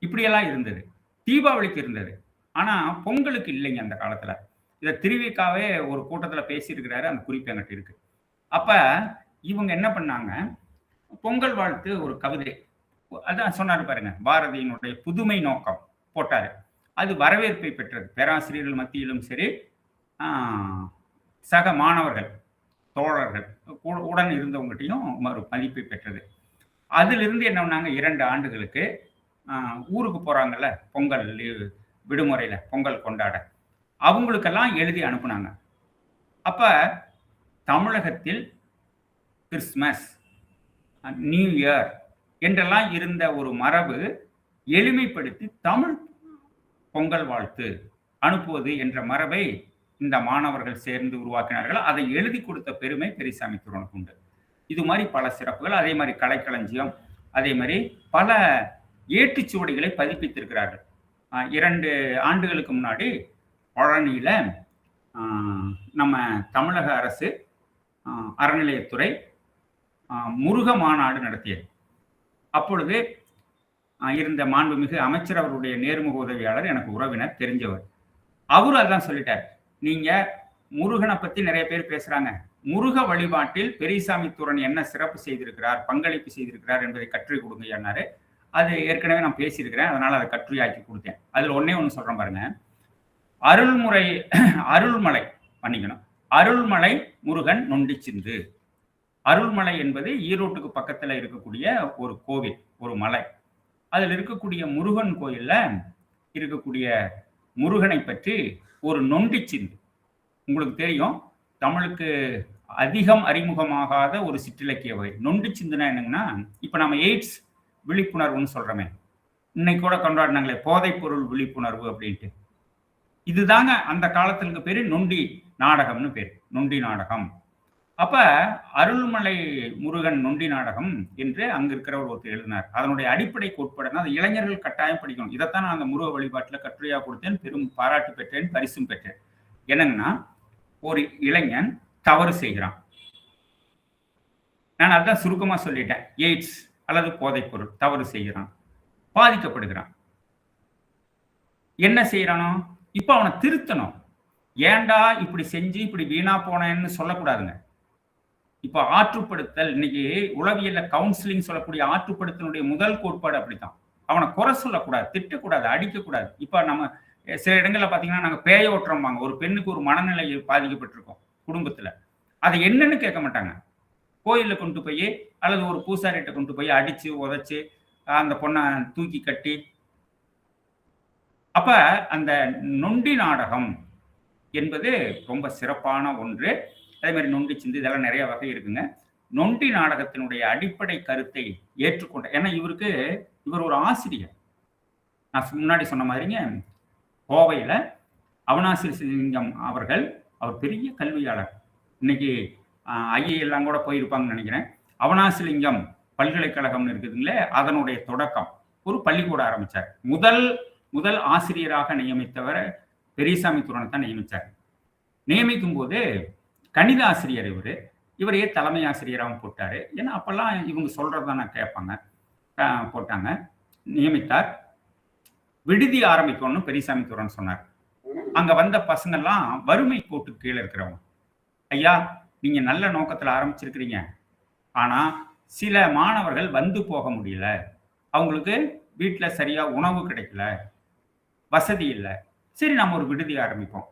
இப்படியெல்லாம் இருந்தது. தீபாவளிக்கு இருந்தது. ஆனா பொங்கலுக்கு இல்லைங்க அந்த காலத்துல. இதை திருவிக்காவே ஒரு கூட்டத்துல பேசியிருக்கிறாரு. அந்த குறிப்பு என்கிட்ட இருக்கு. அப்ப இவங்க என்ன பண்ணாங்க, பொங்கல் வாழ்த்து ஒரு கவிதை, அதான் சொன்னாரு பாருங்க, பாரதியினுடைய புதுமை நோக்கம் போட்டாரு. அது வரவேற்பை பெற்றது. பேராசிரியர்கள் மத்தியிலும் சரி, சக மாணவர்கள் தோழர்கள் உடன் இருந்தவங்ககிட்டையும் ஒரு மதிப்பை பெற்றது. அதிலிருந்து என்ன பண்ணாங்க, 2 ஆண்டுகளுக்கு ஊருக்கு போறாங்கல்ல பொங்கல் விடுமுறையில பொங்கல் கொண்டாட, அவங்களுக்கெல்லாம் எழுதி அனுப்புனாங்க. அப்ப தமிழகத்தில் கிறிஸ்துமஸ், நியூ இயர் என்றெல்லாம் இருந்த ஒரு மரபு எளிமைப்படுத்தி தமிழ் பொங்கல் வாழ்த்து அனுப்புவது என்ற மரபை இந்த மாணவர்கள் சேர்ந்து உருவாக்கினார்கள். அதை எழுதி கொடுத்த பெருமை பெரியசாமி துரனுக்கு உண்டு. இது மாதிரி பல சிறப்புகள். அதே மாதிரி கலைக்களஞ்சியம், அதே மாதிரி பல ஏட்டுச்சுவடிகளை பதிப்பித்திருக்கிறார்கள். 2 ஆண்டுகளுக்கு முன்னாடி பழனியில நம்ம தமிழக அரசு அறநிலையத்துறை முருக மாநாடு நடத்தியது. அப்பொழுது இருந்த மாண்புமிகு அமைச்சர் அவருடைய நேர்முக உதவியாளர் எனக்கு உறவினர், தெரிஞ்சவர். அவரும் அதான் சொல்லிட்டார், நீங்க முருகனை பத்தி நிறைய பேர் பேசுறாங்க, முருக வழிபாட்டில் பெரியசாமி துரன் என்ன சிறப்பு செய்திருக்கிறார், பங்களிப்பு செய்திருக்கிறார் என்பதை கற்றுக் கொடுங்க. அது ஏற்கனவே நான் பேசியிருக்கிறேன். அதனால அதை கட்டுரையாக்கி கொடுத்தேன். அதில் ஒண்ணே ஒண்ணு சொல்றேன் பாருங்க. அருள்முறை அருள்மலை மன்னிக்கணும். அருள்மலை முருகன் நொண்டிச்சிந்து. அருள்மலை என்பது ஈரோட்டுக்கு பக்கத்துல இருக்கக்கூடிய ஒரு கோவில், ஒரு மலை. அதில் இருக்கக்கூடிய முருகன் கோயில்ல இருக்கக்கூடிய முருகனை பற்றி ஒரு நொண்டிச்சிந்து. உங்களுக்கு தெரியும், தமிழுக்கு அதிகம் அறிமுகமாகாத ஒரு சிற்றிலக்கிய வகை. நொண்டிச்சிந்துனா என்னங்கன்னா, இப்ப நம்ம எய்ட்ஸ் விழிப்புணர்வுன்னு சொல்றோமே, இன்னைக்கு கூட கொண்டாடினாங்களே போதைப் பொருள் விழிப்புணர்வு அப்படின்ட்டு. இதுதாங்க அந்த காலத்துல பேரு நொண்டி நாடகம்னு பேரு. நொண்டி நாடகம். அப்ப அருள்மலை முருகன் நொண்டி நாடகம் என்று அங்க இருக்கிறவர் ஒருத்தர் எழுதினார். அதனுடைய அடிப்படை கோட்பாடுனா அது இளைஞர்கள் கட்டாயம் படிக்கணும். இதைத்தான் நான் அந்த முருக வழிபாட்டுல கட்டுரையா கொடுத்தேன். பெரும் பாராட்டு பெற்றேன், பரிசும் பெற்றேன். என்னங்கன்னா, ஒரு இளைஞன் தவறு செய்கிறான். நான் அதான் சுருக்கமா சொல்லிட்டேன். எய்ட்ஸ் அல்லது போதைப் பொருள் தவறு செய்கிறான், பாதிக்கப்படுகிறான். என்ன செய்யறானோ, இப்ப அவனை திருத்தணும். ஏன்டா இப்படி செஞ்சு இப்படி வீணா போனேன்னு சொல்லக்கூடாதுங்க. இப்ப ஆற்றுப்படுத்தல், இன்னைக்கு உளவியல்ல கவுன்சிலிங் சொல்லக்கூடிய ஆற்றுப்படுத்தலுடைய முதல் கோட்பாடு அப்படித்தான். அவனை குறை சொல்லக்கூடாது, திட்டக்கூடாது, அடிக்கக்கூடாது. இப்ப நம்ம சில இடங்கள்ல பாத்தீங்கன்னா, நாங்க பேயோட்டுறோம்பாங்க. ஒரு பெண்ணுக்கு ஒரு மனநிலை பாதிக்கப்பட்டிருக்கோம் குடும்பத்துல. அதை என்னன்னு கேட்க மாட்டாங்க. கோயில்ல கொண்டு போய் அல்லது ஒரு பூசாரிட்ட கொண்டு போய் அடிச்சு உதைச்சு அந்த பொண்ணை தூக்கி கட்டி. அப்ப அந்த நொண்டி நாடகம் என்பது ரொம்ப சிறப்பான ஒன்று. அதே மாதிரி நொண்டி சிந்து இதெல்லாம் நிறைய வகை இருக்குங்க. நொண்டி நாடகத்தினுடைய அடிப்படை கருத்தை ஏற்றுக்கொண்ட, ஏன்னா இவர் ஒரு ஆசிரியர். நான் முன்னாடி சொன்ன மாதிரிங்க, கோவையில அவினாசி லிங்கம் அவர்கள், அவர் பெரிய கல்வியாளர். இன்னைக்கு ஐஏ எல்லாம் கூட போயிருப்பாங்கன்னு நினைக்கிறேன். அவினாசி லிங்கம் பல்கலைக்கழகம்னு இருக்குதுங்களே, அதனுடைய தொடக்கம் ஒரு பள்ளிக்கூடம் ஆரம்பிச்சார். முதல் ஆசிரியராக நியமித்தவர் பெரியசாமி துறனை தான் நியமிச்சார். நியமிக்கும் போது கணித ஆசிரியர் இவரையே தலைமை ஆசிரியராகவும் போட்டாரு. ஏன்னா அப்பெல்லாம் இவங்க சொல்றதுதான் கேட்பாங்க. போட்டாங்க, நியமித்தார். விடுதி ஆரம்பிக்கணும்னு பெரியசாமி துறன் சொன்னார். அங்க வந்த பசங்கள்லாம் வறுமை கோட்டுக்கு கீழே இருக்கிறவங்க. ஐயா, நீங்க நல்ல நோக்கத்துல ஆரம்பிச்சிருக்கிறீங்க, ஆனா சில மாணவர்கள் வந்து போக முடியல, அவங்களுக்கு வீட்டுல சரியா உணவு கிடைக்கல, வசதி இல்லை. சரி, நம்ம ஒரு விடுதி ஆரம்பிப்போம்.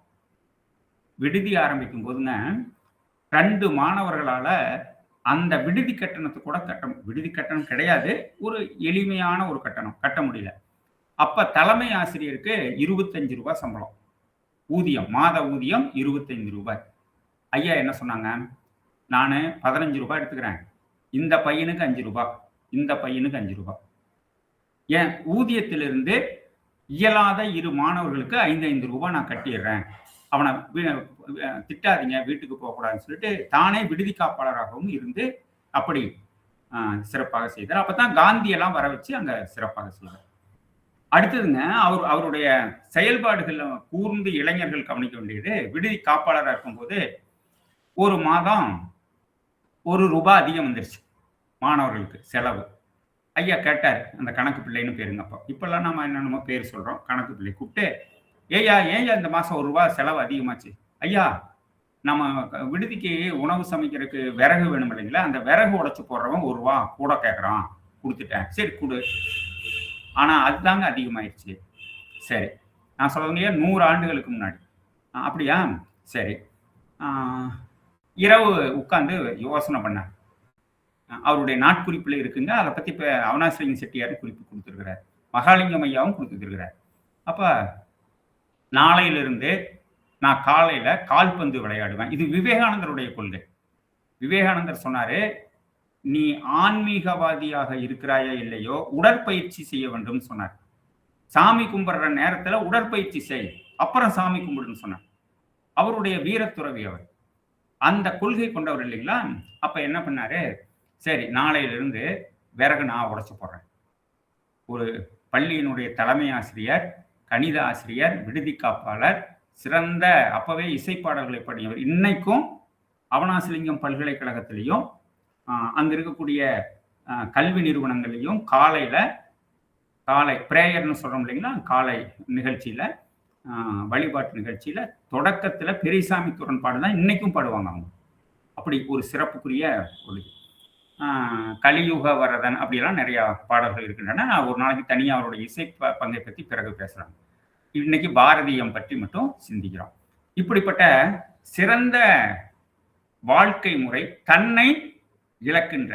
விடுதி ஆரம்பிக்கும் போதுங்க 2 மாணவர்களால அந்த விடுதி கட்டணத்தை கூட விடுதி கட்டணம் கிடையாது, ஒரு எளிமையான ஒரு கட்டணம் கட்ட முடியல. அப்ப தலைமை ஆசிரியருக்கு 25 ரூபாய் சம்பளம், ஊதியம், மாத ஊதியம் 25 ரூபாய். ஐயா என்ன சொன்னாங்க, நானு 15 ரூபாய் எடுத்துக்கிறேன், இந்த பையனுக்கு 5 ரூபாய், இந்த பையனுக்கு 5 ரூபாய். என் ஊதியத்திலிருந்து இயலாத 2 மாணவர்களுக்கு 5 ரூபாய் நான் கட்டிடுறேன், அவனை திட்டாதீங்க, வீட்டுக்கு போகக்கூடாதுன்னு சொல்லிட்டு தானே விடுதி காப்பாளராகவும் இருந்து அப்படி சிறப்பாக செய்தார். அப்பதான் காந்தியெல்லாம் வர வச்சு அங்க சிறப்பாக செய்தார். அடுத்ததுங்க, அவருடைய செயல்பாடுகள்ல கூர்ந்து இளைஞர்கள் கவனிக்க வேண்டியது, விடுதி காப்பாளராக இருக்கும்போது ஒரு மாதம் 1 ரூபாய் அதிகம் வந்துருச்சு மாணவர்களுக்கு செலவு. ஐயா கேட்டார், அந்த கணக்கு பிள்ளைன்னு பேருங்க. அப்போ இப்பெல்லாம் நம்ம என்னென்னமோ பேர் சொல்றோம், கணக்கு பிள்ளை கூப்பிட்டு, ஏயா இந்த மாசம் 1 ரூபாய் செலவு அதிகமாச்சு? ஐயா, நம்ம விடுதிக்கு உணவு சமைக்கிறதுக்கு விறகு வேணும் இல்லைங்களா, அந்த விறகு உடைச்சு போடுறவன் 1 ரூபாய் கூட கேட்கறான், கொடுத்துட்டேன். சரி கொடு. ஆனா அதுதாங்க அதிகமாயிடுச்சு. சரி, நான் சொல்லுங்க 100 ஆண்டுகளுக்கு முன்னாடி. அப்படியா? சரி. இரவு உட்கார்ந்து யோசனை பண்ணார். அவருடைய நாட்குறிப்புல இருக்குங்க. அதை பத்தி இப்ப அவினாசிலிங்கம் செட்டியாரும் குறிப்பு கொடுத்திருக்கிறார், மகாலிங்கம் ஐயாவும் கொடுத்திருக்கிறார். அப்ப நாளையிலிருந்து நான் காலையில கால்பந்து விளையாடுவேன். இது விவேகானந்தருடைய கொள்கை. விவேகானந்தர் சொன்னாரு, நீ ஆன்மீகவாதியாக இருக்கிறாயா இல்லையோ, உடற்பயிற்சி செய்ய வேண்டும் சொன்னார். சாமி கும்பிடுற நேரத்துல உடற்பயிற்சி செய், அப்புறம் சாமி கும்பிடுன்னு சொன்னார். அவருடைய வீரத்துறவி அவர், அந்த கொள்கை கொண்டவர் இல்லைங்களா. அப்ப என்ன பண்ணாரு, சரி நாளையிலிருந்து விறகு நான் உடைச்சு போடுறேன். ஒரு பள்ளியினுடைய தலைமை ஆசிரியர், கணித ஆசிரியர், விடுதி காப்பாளர், சிறந்த அப்பவே இசைப்பாடல்களை படித்தவர். இன்னைக்கும் அவினாசிலிங்கம் பல்கலைக்கழகத்திலையும் அங்க இருக்கக்கூடிய கல்வி நிறுவனங்களையும் காலை பிரேயர்னு சொல்றோம் இல்லைங்களா, காலை நிகழ்ச்சியில, வழிபாட்டு நிகழ்ச்சியில தொடக்கத்துல பெரியசாமி துறன் பாடுதான் இன்னைக்கும் பாடுவாங்க அவங்க. அப்படி ஒரு சிறப்புக்குரிய கொள்கை. கலியுக வரதன் அப்படியெல்லாம் நிறைய பாடல்கள் இருக்கின்றன. நான் ஒரு நாளைக்கு தனியா அவருடைய இசை பங்கை பத்தி பிறகு பேசுறேன். இன்னைக்கு பாரதியம் பற்றி மட்டும் சிந்திக்கிறோம். இப்படிப்பட்ட சிறந்த வாழ்க்கை முறை தன்னை இழக்கின்ற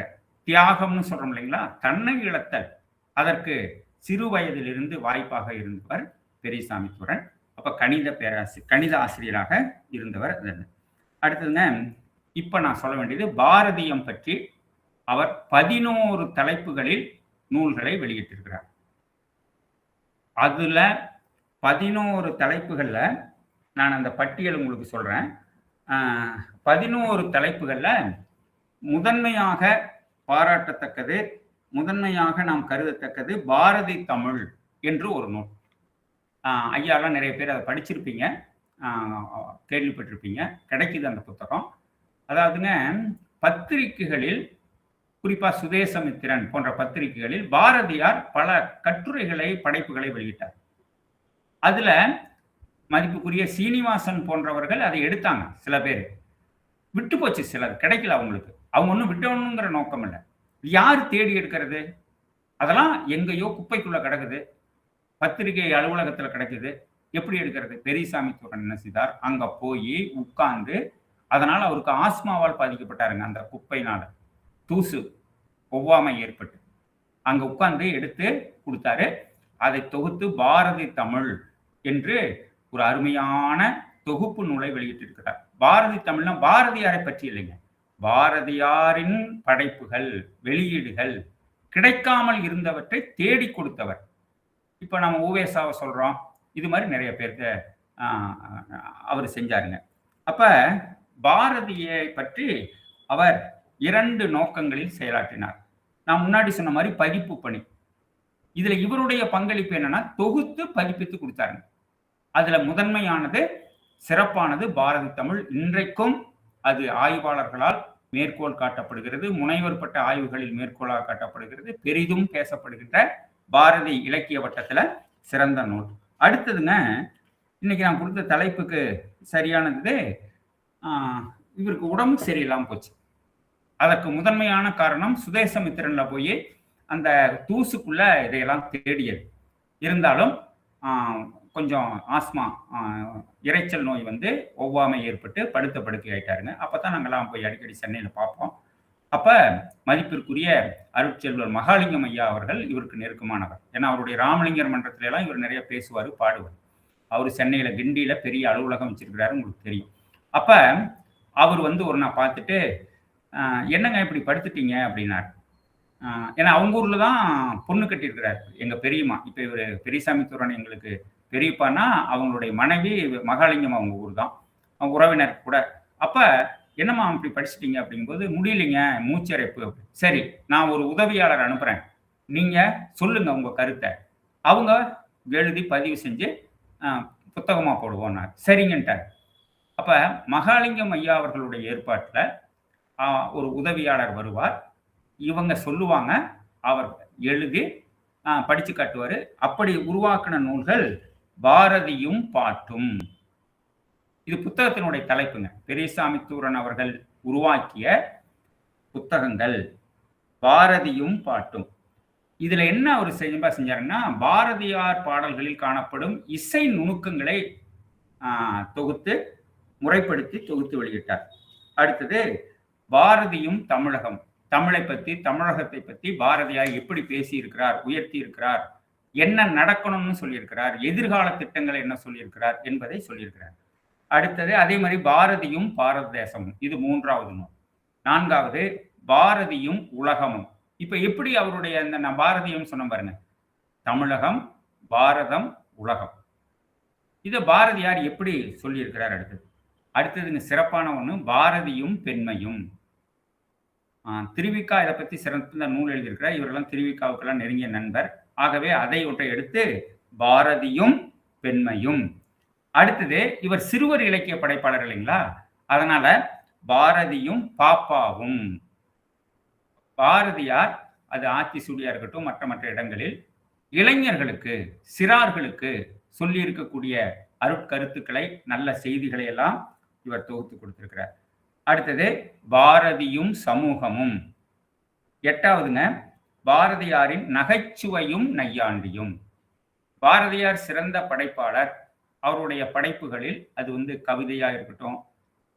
தியாகம்னு சொல்றோம் இல்லைங்களா? தன்னை இழத்தல் அதற்கு சிறு வயதிலிருந்து வாய்ப்பாக இருந்தவர் பெரியசாமி தூரன். அப்ப கணித ஆசிரியராக இருந்தவர். அடுத்ததுங்க, இப்ப நான் சொல்ல வேண்டியது பாரதியம் பற்றி அவர் 11 தலைப்புகளில் நூல்களை வெளியிட்டிருக்கிறார். அதுல 11 தலைப்புகள்ல நான் அந்த பட்டியல் உங்களுக்கு சொல்றேன். 11 தலைப்புகள்ல முதன்மையாக பாராட்டத்தக்கது, முதன்மையாக நாம் கருதத்தக்கது பாரதி தமிழ் என்று ஒரு நூல். ஐயாலாம் நிறைய பேர் அதை படிச்சிருப்பீங்க, கேள்விப்பட்டிருப்பீங்க. கிடைக்குது அந்த புத்தகம். அதாவதுங்க, பத்திரிகைகளில் குறிப்பா சுதேசமித்திரன் போன்ற பத்திரிகைகளில் பாரதியார் பல கட்டுரைகளை, படைப்புகளை வெளியிட்டார். அதுல மதிப்புக்குரிய சீனிவாசன் போன்றவர்கள் அதை எடுத்தாங்க. சில பேர் விட்டு போச்சு, சிலர் கிடைக்கல அவங்களுக்கு. அவங்க ஒன்றும் விட்டணுங்கிற நோக்கம் இல்லை. யார் தேடி எடுக்கிறது? அதெல்லாம் எங்கேயோ குப்பைக்குள்ள கிடக்குது, பத்திரிகை அலுவலகத்துல கிடைக்குது. எப்படி எடுக்கிறது? பெரியசாமி தூரன் என்ன செய்தார்? அங்க போய் உட்கார்ந்து, அதனால அவருக்கு ஆஸ்மாவால் பாதிக்கப்பட்டாருங்க. அந்த குப்பைனால தூசு ஒவ்வாமை ஏற்பட்டு அங்க உட்கார்ந்து எடுத்து கொடுத்தாரு. அதை தொகுத்து பாரதி தமிழ் என்று ஒரு அருமையான தொகுப்பு நூலை வெளியிட்டிருக்கிறார். பாரதி தமிழ்னா பாரதியாரை பற்றி இல்லைங்க, பாரதியாரின் படைப்புகள், வெளியீடுகள், கிடைக்காமல் இருந்தவற்றை தேடி கொடுத்தவர். இப்ப நம்ம ஊவேசாவை சொல்றோம், இது மாதிரி நிறைய பேருக்கு அவர் செஞ்சாருங்க. அப்ப பாரதியை பற்றி அவர் 2 நோக்கங்களில் செயலாற்றினார். நான் முன்னாடி சொன்ன மாதிரி பதிப்பு பணி. இதுல இவருடைய பங்களிப்பு என்னன்னா, தொகுத்து பதிப்பித்து கொடுத்தாருங்க. அதுல முதன்மையானது, சிறப்பானது பாரதி தமிழ். இன்றைக்கும் அது ஆய்வாளர்களால் மேற்கோள் காட்டப்படுகிறது, முனைவர் பட்ட ஆய்வுகளில் மேற்கோளாக காட்டப்படுகிறது, பெரிதும் பேசப்படுகின்ற பாரதி இலக்கிய வட்டத்துல சிறந்த நூல். அடுத்ததுங்க, இன்னைக்கு நான் கொடுத்த தலைப்புக்கு சரியானது, இவருக்கு உடம்பு சரியில்லாம போச்சு. அதற்கு முதன்மையான காரணம் சுதேசமித்திரன்ல போய் அந்த தூசுக்குள்ள இதையெல்லாம் தேடியது. இருந்தாலும் கொஞ்சம் ஆஸ்மா, இறைச்சல் நோய் வந்து ஒவ்வாமை ஏற்பட்டு படுத்த படுக்கை ஆயிட்டாருங்க. அப்பதான் நாங்கெல்லாம் போய் அடிக்கடி சென்னையில பார்ப்போம். அப்ப மதிப்பிற்குரிய அருட்செல்வர் மகாலிங்கம் ஐயா அவர்கள் இவருக்கு நெருக்கமானவர். ஏன்னா அவருடைய ராமலிங்கர் மன்றத்தில எல்லாம் இவர் நிறைய பேசுவார், பாடுவார். அவர் சென்னையில கிண்டியில பெரிய அலுவலகம் வச்சிருக்கிறாரு, உங்களுக்கு தெரியும். அப்ப அவர் வந்து ஒரு நான் பார்த்துட்டு, என்னங்க இப்படி படுத்துட்டீங்க அப்படின்னாரு. ஏன்னா அவங்க ஊர்ல தான் பொண்ணு கட்டியிருக்கிறார் எங்க பெரியம்மா. இப்ப இவர் பெரியசாமி தூரன் எங்களுக்கு பெரியப்பான்னா அவங்களுடைய மனைவி மகாலிங்கம் அவங்க ஊர் தான், அவங்க உறவினர் கூட. அப்ப என்னம்மா அப்படி படிச்சிட்டீங்க அப்படிங்கும்போது, முடியலைங்க, மூச்சரைப்பு. சரி, நான் ஒரு உதவியாளர் அனுப்புறேன், நீங்க சொல்லுங்க உங்க கருத்தை. அவங்க எழுதி பதிவு செஞ்சு புத்தகமா போடுவோம். சரிங்கன்ட்டார். அப்ப மகாலிங்கம் ஐயா அவர்களுடைய ஏற்பாட்டுல ஒரு உதவியாளர் வருவார், இவங்க சொல்லுவாங்க, அவர் எழுதி படிச்சு காட்டுவாரு. அப்படி உருவாக்கின நூல்கள் பாரதியும் பாட்டும். இது புத்தகத்தினுடைய தலைப்புங்க. பெரியசாமி தூரன் அவர்கள் உருவாக்கிய புத்தகங்கள் பாரதியும் பாட்டும். இதுல என்ன அவர் செஞ்சாருன்னா, பாரதியார் பாடல்களில் காணப்படும் இசை நுணுக்கங்களை தொகுத்து முறைப்படுத்தி தொகுத்து வெளியிட்டார். அடுத்தது பாரதியும் தமிழகம். தமிழை பத்தி, தமிழகத்தை பத்தி பாரதியார் எப்படி பேசி இருக்கிறார், உயர்த்தி இருக்கிறார், என்ன நடக்கணும்னு சொல்லியிருக்கிறார், எதிர்கால திட்டங்களை என்ன சொல்லியிருக்கிறார் என்பதை சொல்லியிருக்கிறார். அடுத்தது அதே மாதிரி பாரதியும் பாரத தேசமும், இது 3வது நூல். 4வது பாரதியும் உலகமும். இப்ப எப்படி அவருடைய அந்த பாரதியும் சொன்ன பாருங்க, தமிழகம், பாரதம், உலகம். இதை பாரதியார் எப்படி சொல்லியிருக்கிறார். அடுத்ததுங்க சிறப்பான ஒண்ணு, பாரதியும் பெண்மையும். திருவிக்கா இதை பத்தி சிறந்த நூல் எழுதியிருக்கிறார். இவரெல்லாம் திருவிக்காவுக்கெல்லாம் நெருங்கிய நண்பர். ஆகவே அதை ஒன்றை எடுத்து பாரதியும் பெண்மையும். அடுத்தது இவர் சிறுவர் இலக்கிய படைப்பாளர் இல்லைங்களா, அதனால பாரதியும் பாப்பாவும். பாரதியார் அது ஆத்திசூடியா இருக்கட்டும், மற்ற இடங்களில் இளைஞர்களுக்கு, சிறார்களுக்கு சொல்லி இருக்கக்கூடிய அருட்கருத்துக்களை, நல்ல செய்திகளை எல்லாம் இவர் தொகுத்து கொடுத்திருக்கிறார். அடுத்தது பாரதியும் சமூகமும். 8வதுங்க, பாரதியாரின் நகைச்சுவையும் நையாண்டியும். பாரதியார் சிறந்த படைப்பாளர். அவருடைய படைப்புகளில் அது கவிதையா இருக்கட்டும்,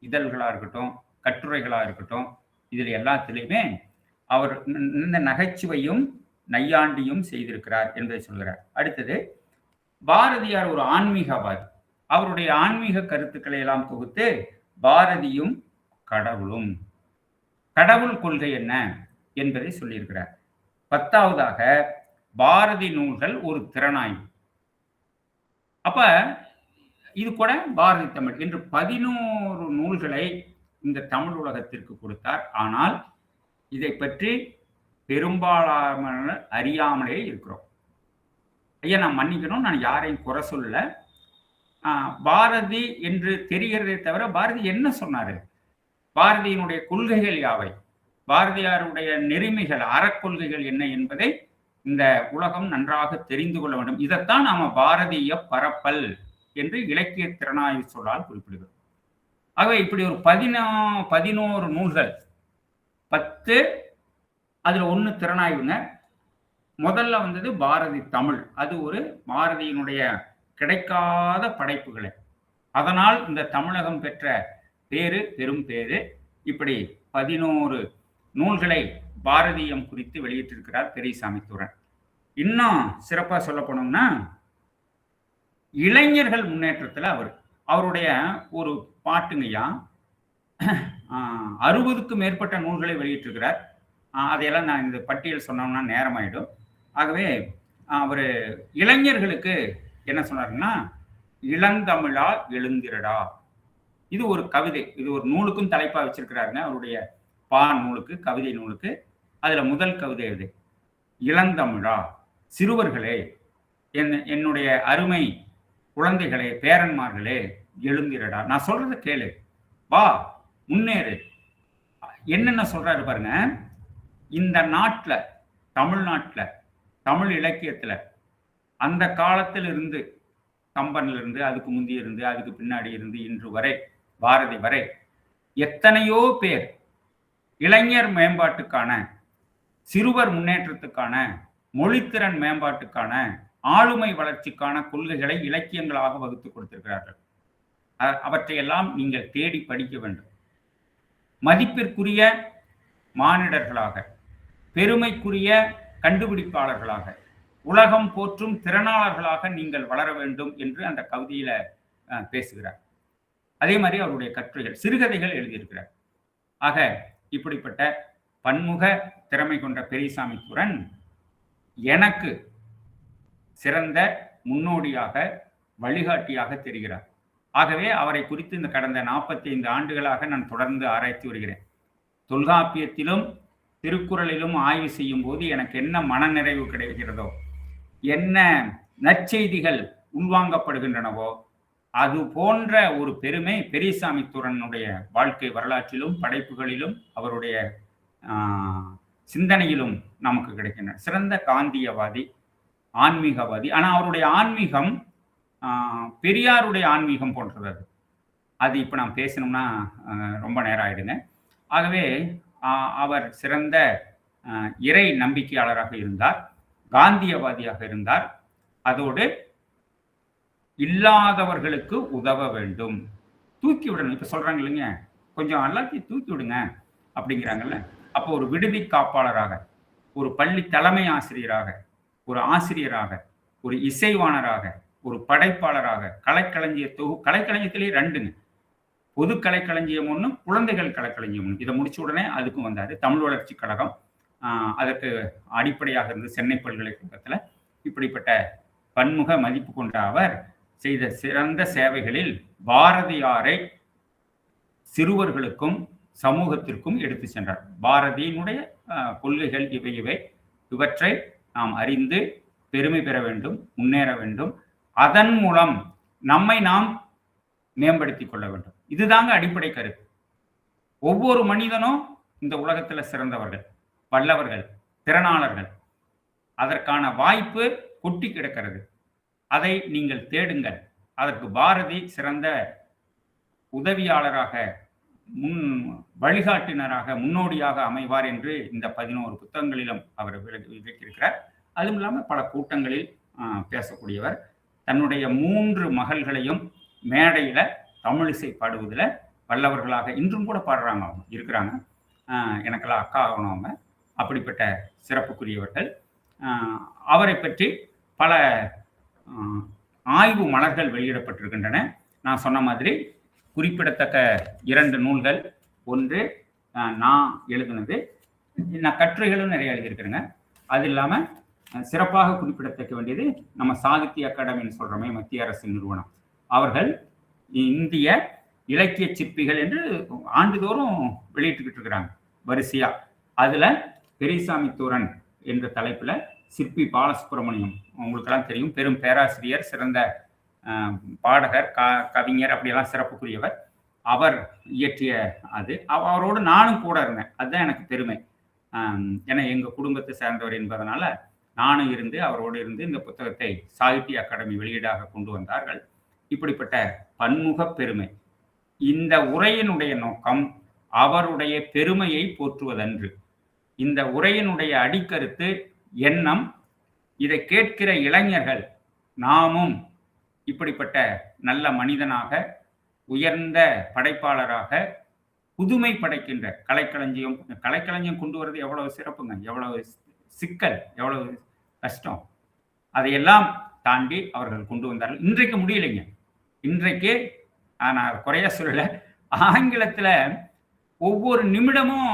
இதழ்களா இருக்கட்டும், கட்டுரைகளா இருக்கட்டும், இதில் எல்லாத்திலையுமே அவர் இந்த நகைச்சுவையும் நையாண்டியும் செய்திருக்கிறார் என்பதை சொல்கிறார். அடுத்தது, பாரதியார் ஒரு ஆன்மீகவாதி. அவருடைய ஆன்மீக கருத்துக்களை எல்லாம் தொகுத்து பாரதியும் கடவுளும், கடவுள் கொள்கை என்ன என்பதை சொல்லியிருக்கிறார். 10வதாக, பாரதி நூல்கள் ஒரு திறனாய்வு. அப்ப இது கூட பாரதி தமிழ் என்று 11 நூல்களை இந்த தமிழ் உலகத்திற்கு கொடுத்தார். ஆனால் இதை பற்றி பெரும்பாலான அறியாமலே இருக்கிறோம். ஐயா, நான் மன்னிக்கணும், நான் யாரையும் குறை சொல்லல. பாரதி என்று தெரிகிறதே தவிர பாரதி என்ன சொன்னாரு, பாரதியினுடைய கொள்கைகள் யாவை, பாரதியாருடைய நெறிமைகள், அறக்கொள்கைகள் என்ன என்பதை இந்த உலகம் நன்றாக தெரிந்து கொள்ள வேண்டும். இதைத்தான் நாம பாரதிய பரப்பல் என்று இலக்கிய திறனாய்வு சொல்லால் குறிப்பிடுகிறோம். ஆகவே இப்படி ஒரு 11 நூல்கள், 10 அதுல 1 திறனாய்வுங்க. முதல்ல வந்தது பாரதி தமிழ். அது ஒரு பாரதியினுடைய கிடைக்காத படைப்புகளை, அதனால் இந்த தமிழகம் பெற்ற பேரு பெரும் பேரு. இப்படி 11 நூல்களை பாரதியம் குறித்து வெளியிட்டிருக்கிறார் பெரியசாமி தூரன். இன்னும் சிறப்பா சொல்ல போனோம்னா, இளைஞர்கள் முன்னேற்றத்துல அவருடைய ஒரு பாட்டுங்கய்யா 60க்கும் மேற்பட்ட நூல்களை வெளியிட்டிருக்கிறார். அதையெல்லாம் நான் இந்த பட்டியல் சொன்னோம்னா நேரமாயிடும். ஆகவே அவர் இளைஞர்களுக்கு என்ன சொன்னாருன்னா, இளந்தமிழா எழுந்திரடா. இது ஒரு கவிதை. இது ஒரு நூலுக்கும் தலைப்பா வச்சிருக்கிறாருங்க, அவருடைய நூலுக்கு, கவிதை நூலுக்கு. அதுல முதல் கவிதை இது, இளந்தமிழா, சிறுவர்களே, என்னுடைய அருமை குழந்தைகளே, பேரன்மார்களே, எழுந்திரடா. நான் சொல்றத கேளு, வா, முன்னேறு. என்னென்ன சொல்றாரு பாருங்க. இந்த நாட்டுல, தமிழ்நாட்டுல, தமிழ் இலக்கியத்துல அந்த காலத்தில் இருந்து, கம்பன்ல இருந்து, அதுக்கு முந்தைய இருந்து, அதுக்கு பின்னாடி இருந்து, இன்று வரை, பாரதி வரை எத்தனையோ பேர் இளைஞர் மேம்பாட்டுக்கான, சிறுவர் முன்னேற்றத்துக்கான, மொழித்திறன் மேம்பாட்டுக்கான, ஆளுமை வளர்ச்சிக்கான கொள்கைகளை இலக்கியங்களாக வகுத்து கொடுத்திருக்கிறார்கள். அவற்றையெல்லாம் நீங்கள் தேடி படிக்க வேண்டும். மதிப்பிற்குரிய மானிடர்களாக, பெருமைக்குரிய கண்டுபிடிப்பாளர்களாக, உலகம் போற்றும் திறனாளர்களாக நீங்கள் வளர வேண்டும் என்று அந்த கவிதையில பேசுகிறார். அதே மாதிரி அவருடைய கட்டுரைகள், சிறுகதைகள் எழுதியிருக்கிறார். ஆக இப்படிப்பட்ட பன்முக திறமை கொண்ட பெரியசாமி தூரன் எனக்கு சிறந்த முன்னோடியாக, வழிகாட்டியாக தெரிகிறார். ஆகவே அவரை குறித்து இந்த கடந்த 45 ஆண்டுகளாக நான் தொடர்ந்து ஆராய்ச்சி வருகிறேன். தொல்காப்பியத்திலும் திருக்குறளிலும் ஆய்வு செய்யும் போது எனக்கு என்ன மனநிறைவு கிடைக்கிறதோ, என்ன நற்செய்திகள் உள்வாங்கப்படுகின்றனவோ, அது போன்ற ஒரு பெருமை பெரியசாமி தூரனுடைய வாழ்க்கை வரலாற்றிலும், படைப்புகளிலும், அவருடைய சிந்தனையிலும் நமக்கு கிடைக்கின்றன. சிறந்த காந்தியவாதி, ஆன்மீகவாதி. ஆனால் அவருடைய ஆன்மீகம் பெரியாருடைய ஆன்மீகம் போன்றது. அது இப்போ நான் பேசணும்னா ரொம்ப நேரம் ஆயிடுங்க. ஆகவே அவர் சிறந்த இறை நம்பிக்கையாளராக இருந்தார், காந்தியவாதியாக இருந்தார். அதோடு இல்லாதவர்களுக்கு உதவ வேண்டும், தூக்கி விடணும். இப்ப சொல்றாங்க இல்லைங்க, கொஞ்சம் எல்லாத்தையும் தூக்கி விடுங்க அப்படிங்கிறாங்கல்ல. அப்போ ஒரு விடுதி காப்பாளராக, ஒரு பள்ளி தலைமை ஆசிரியராக, ஒரு ஆசிரியராக, ஒரு இசைவாணராக, ஒரு படைப்பாளராக, கலைக்களஞ்சியத்திலே 2ங்க. பொது கலைக்களஞ்சியம் 1, குழந்தைகள் கலைக்களஞ்சியம் 1. இதை முடிச்ச உடனே அதுக்கும் வந்தாரு. தமிழ் வளர்ச்சி கழகம் அதற்கு அடிப்படையாக இருந்து சென்னை பல்கலைக்கழகத்துல. இப்படிப்பட்ட பன்முக மதிப்பு கொண்ட அவர் செய்த சிறந்த சேவைகளில் பாரதியாரை சிறுவர்களுக்கும் சமூகத்திற்கும் எடுத்து சென்றார். பாரதியினுடைய கொள்கைகள் இவை. இவற்றை நாம் அறிந்து பெருமை பெற வேண்டும், முன்னேற வேண்டும். அதன் மூலம் நம்மை நாம் மேம்படுத்திக் கொள்ள வேண்டும். இதுதாங்க அடிப்படை கருத்து. ஒவ்வொரு மனிதனும் இந்த உலகத்துல சிறந்தவர்கள், வல்லவர்கள், திறனாளர்கள். அதற்கான வாய்ப்பு கொட்டி கிடக்கிறது. அதை நீங்கள் தேடுங்கள். அதற்கு பாரதி சிறந்த உதவியாளராக, முன் வழிகாட்டினராக முன்னோடியாக அமைவார் என்று இந்த 11 புத்தகங்களிலும் அவர் விளக்கியிருக்கிறார். அதுவும் இல்லாமல் பல கூட்டங்களில் பேசக்கூடியவர். தன்னுடைய 3 மகள்களையும் மேடையில தமிழிசை பாடுவதில் வல்லவர்களாக இன்றும் கூட பாடுறாங்க, அவங்க இருக்கிறாங்க. எனக்கெல்லாம் அக்கா ஆகணும் அவங்க. அப்படிப்பட்ட சிறப்புக்குரியவர்கள். அவரை பற்றி பல ஆய்வு மலர்கள் வெளியிடப்பட்டிருக்கின்றன. நான் சொன்ன மாதிரி குறிப்பிடத்தக்க 2 நூல்கள். ஒன்று நான் எழுதுனது, நான் கட்டுரைகளும் நிறைய எழுதியிருக்கிறேங்க. அது இல்லாமல் சிறப்பாக குறிப்பிடத்தக்க வேண்டியது நம்ம சாகித்ய அகாடமின்னு சொல்கிறோமே, மத்திய அரசின் நிறுவனம், அவர்கள் இந்திய இலக்கிய சிற்பிகள் என்று ஆண்டுதோறும் வெளியிட்டுக்கிட்டு இருக்கிறாங்க வரிசையா. அதுல பெரியசாமி தூரன் என்ற தலைப்புல சிற்பி பாலசுப்ரமணியம், உங்களுக்கெல்லாம் தெரியும், பெரும் பேராசிரியர், சிறந்த பாடகர், கவிஞர், அப்படியெல்லாம் சிறப்புக்குரியவர். அவர் இயற்றிய அது. அவரோடு நானும் கூட இருந்தேன். அதுதான் எனக்கு பெருமை. ஏன்னா எங்க குடும்பத்தை சேர்ந்தவர் என்பதனால நானும் இருந்து அவரோடு இருந்து இந்த புத்தகத்தை சாகித்ய அகாடமி வெளியீடாக கொண்டு வந்தார்கள். இப்படிப்பட்ட பன்முக பெருமை. இந்த உரையினுடைய நோக்கம் அவருடைய பெருமையை போற்றுவதன்று. இந்த உரையினுடைய அடிக்கருத்து எண்ணம், இதை கேட்கிற இளைஞர்கள் நாமும் இப்படிப்பட்ட நல்ல மனிதனாக, உயர்ந்த படைப்பாளராக, புதுமை படைக்கின்ற கலைக்களஞ்சியம் கொண்டு வரது எவ்வளவு சிறப்புங்க, எவ்வளவு சிக்கல், எவ்வளவு கஷ்டம், அதையெல்லாம் தாண்டி அவர்கள் கொண்டு வந்தார்கள். இன்றைக்கு முடியலைங்க. இன்றைக்கு நான் குறைய சொல்லல, ஆங்கிலத்துல ஒவ்வொரு நிமிடமும்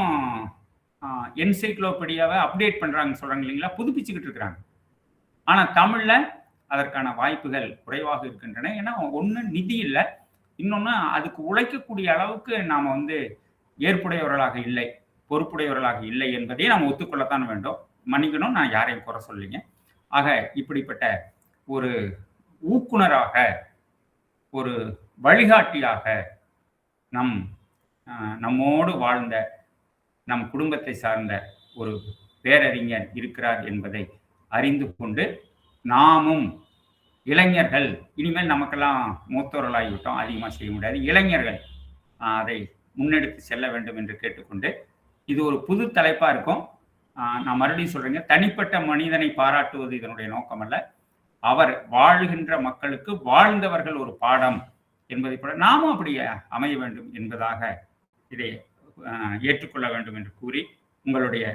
என்சைக்ளோபீடியாவை அப்டேட் பண்றாங்கன்னு சொல்றாங்க இல்லைங்களா, புதுப்பிச்சுக்கிட்டு இருக்கிறாங்க. ஆனா தமிழ்ல அதற்கான வாய்ப்புகள் குறைவாக இருக்கின்றன. ஏன்னா ஒண்ணு நிதி இல்லை, இன்னொன்னு அதுக்கு உழைக்கக்கூடிய அளவுக்கு நாம ஏற்புடையவர்களாக இல்லை, பொறுப்புடையவர்களாக இல்லை என்பதை நாம் ஒத்துக்கொள்ளத்தான் வேண்டும். மன்னிக்கணும், நான் யாரையும் குறை சொல்லிங்க. ஆக இப்படிப்பட்ட ஒரு ஊக்குனராக, ஒரு வழிகாட்டியாக நம்மோடு வாழ்ந்த, நம் குடும்பத்தை சார்ந்த ஒரு பேரறிஞர் இருக்கிறார் என்பதை அறிந்து கொண்டு, நாமும் இளைஞர்கள், இனிமேல் நமக்கெல்லாம் மூத்தவர்களாகிவிட்டோம், அதிகமாக செய்ய முடியாது, இளைஞர்கள் அதை முன்னெடுத்து செல்ல வேண்டும் என்று கேட்டுக்கொண்டு, இது ஒரு புது தலைப்பாக இருக்கும். நான் மறுபடியும் சொல்றேங்க, தனிப்பட்ட மனிதனை பாராட்டுவது இதனுடைய நோக்கம் அல்ல. அவர் வாழுகின்ற மக்களுக்கு வாழ்ந்தவர்கள் ஒரு பாடம் என்பதை போல நாமும் அப்படி அமைய வேண்டும் என்பதாக இதை ஏற்றுக்கொள்ள வேண்டும் என்று கூறி, உங்களுடைய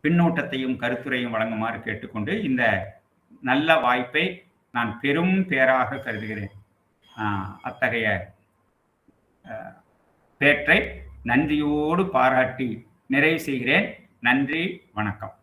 பின்னூட்டத்தையும் கருத்துரையும் வழங்குமாறு கேட்டுக்கொண்டு, இந்த நல்ல வாய்ப்பை நான் பெரும் பேராக கருதுகிறேன். அத்தகைய பேற்றை நன்றியோடு பாராட்டி நிறைவு செய்கிறேன். நன்றி, வணக்கம்.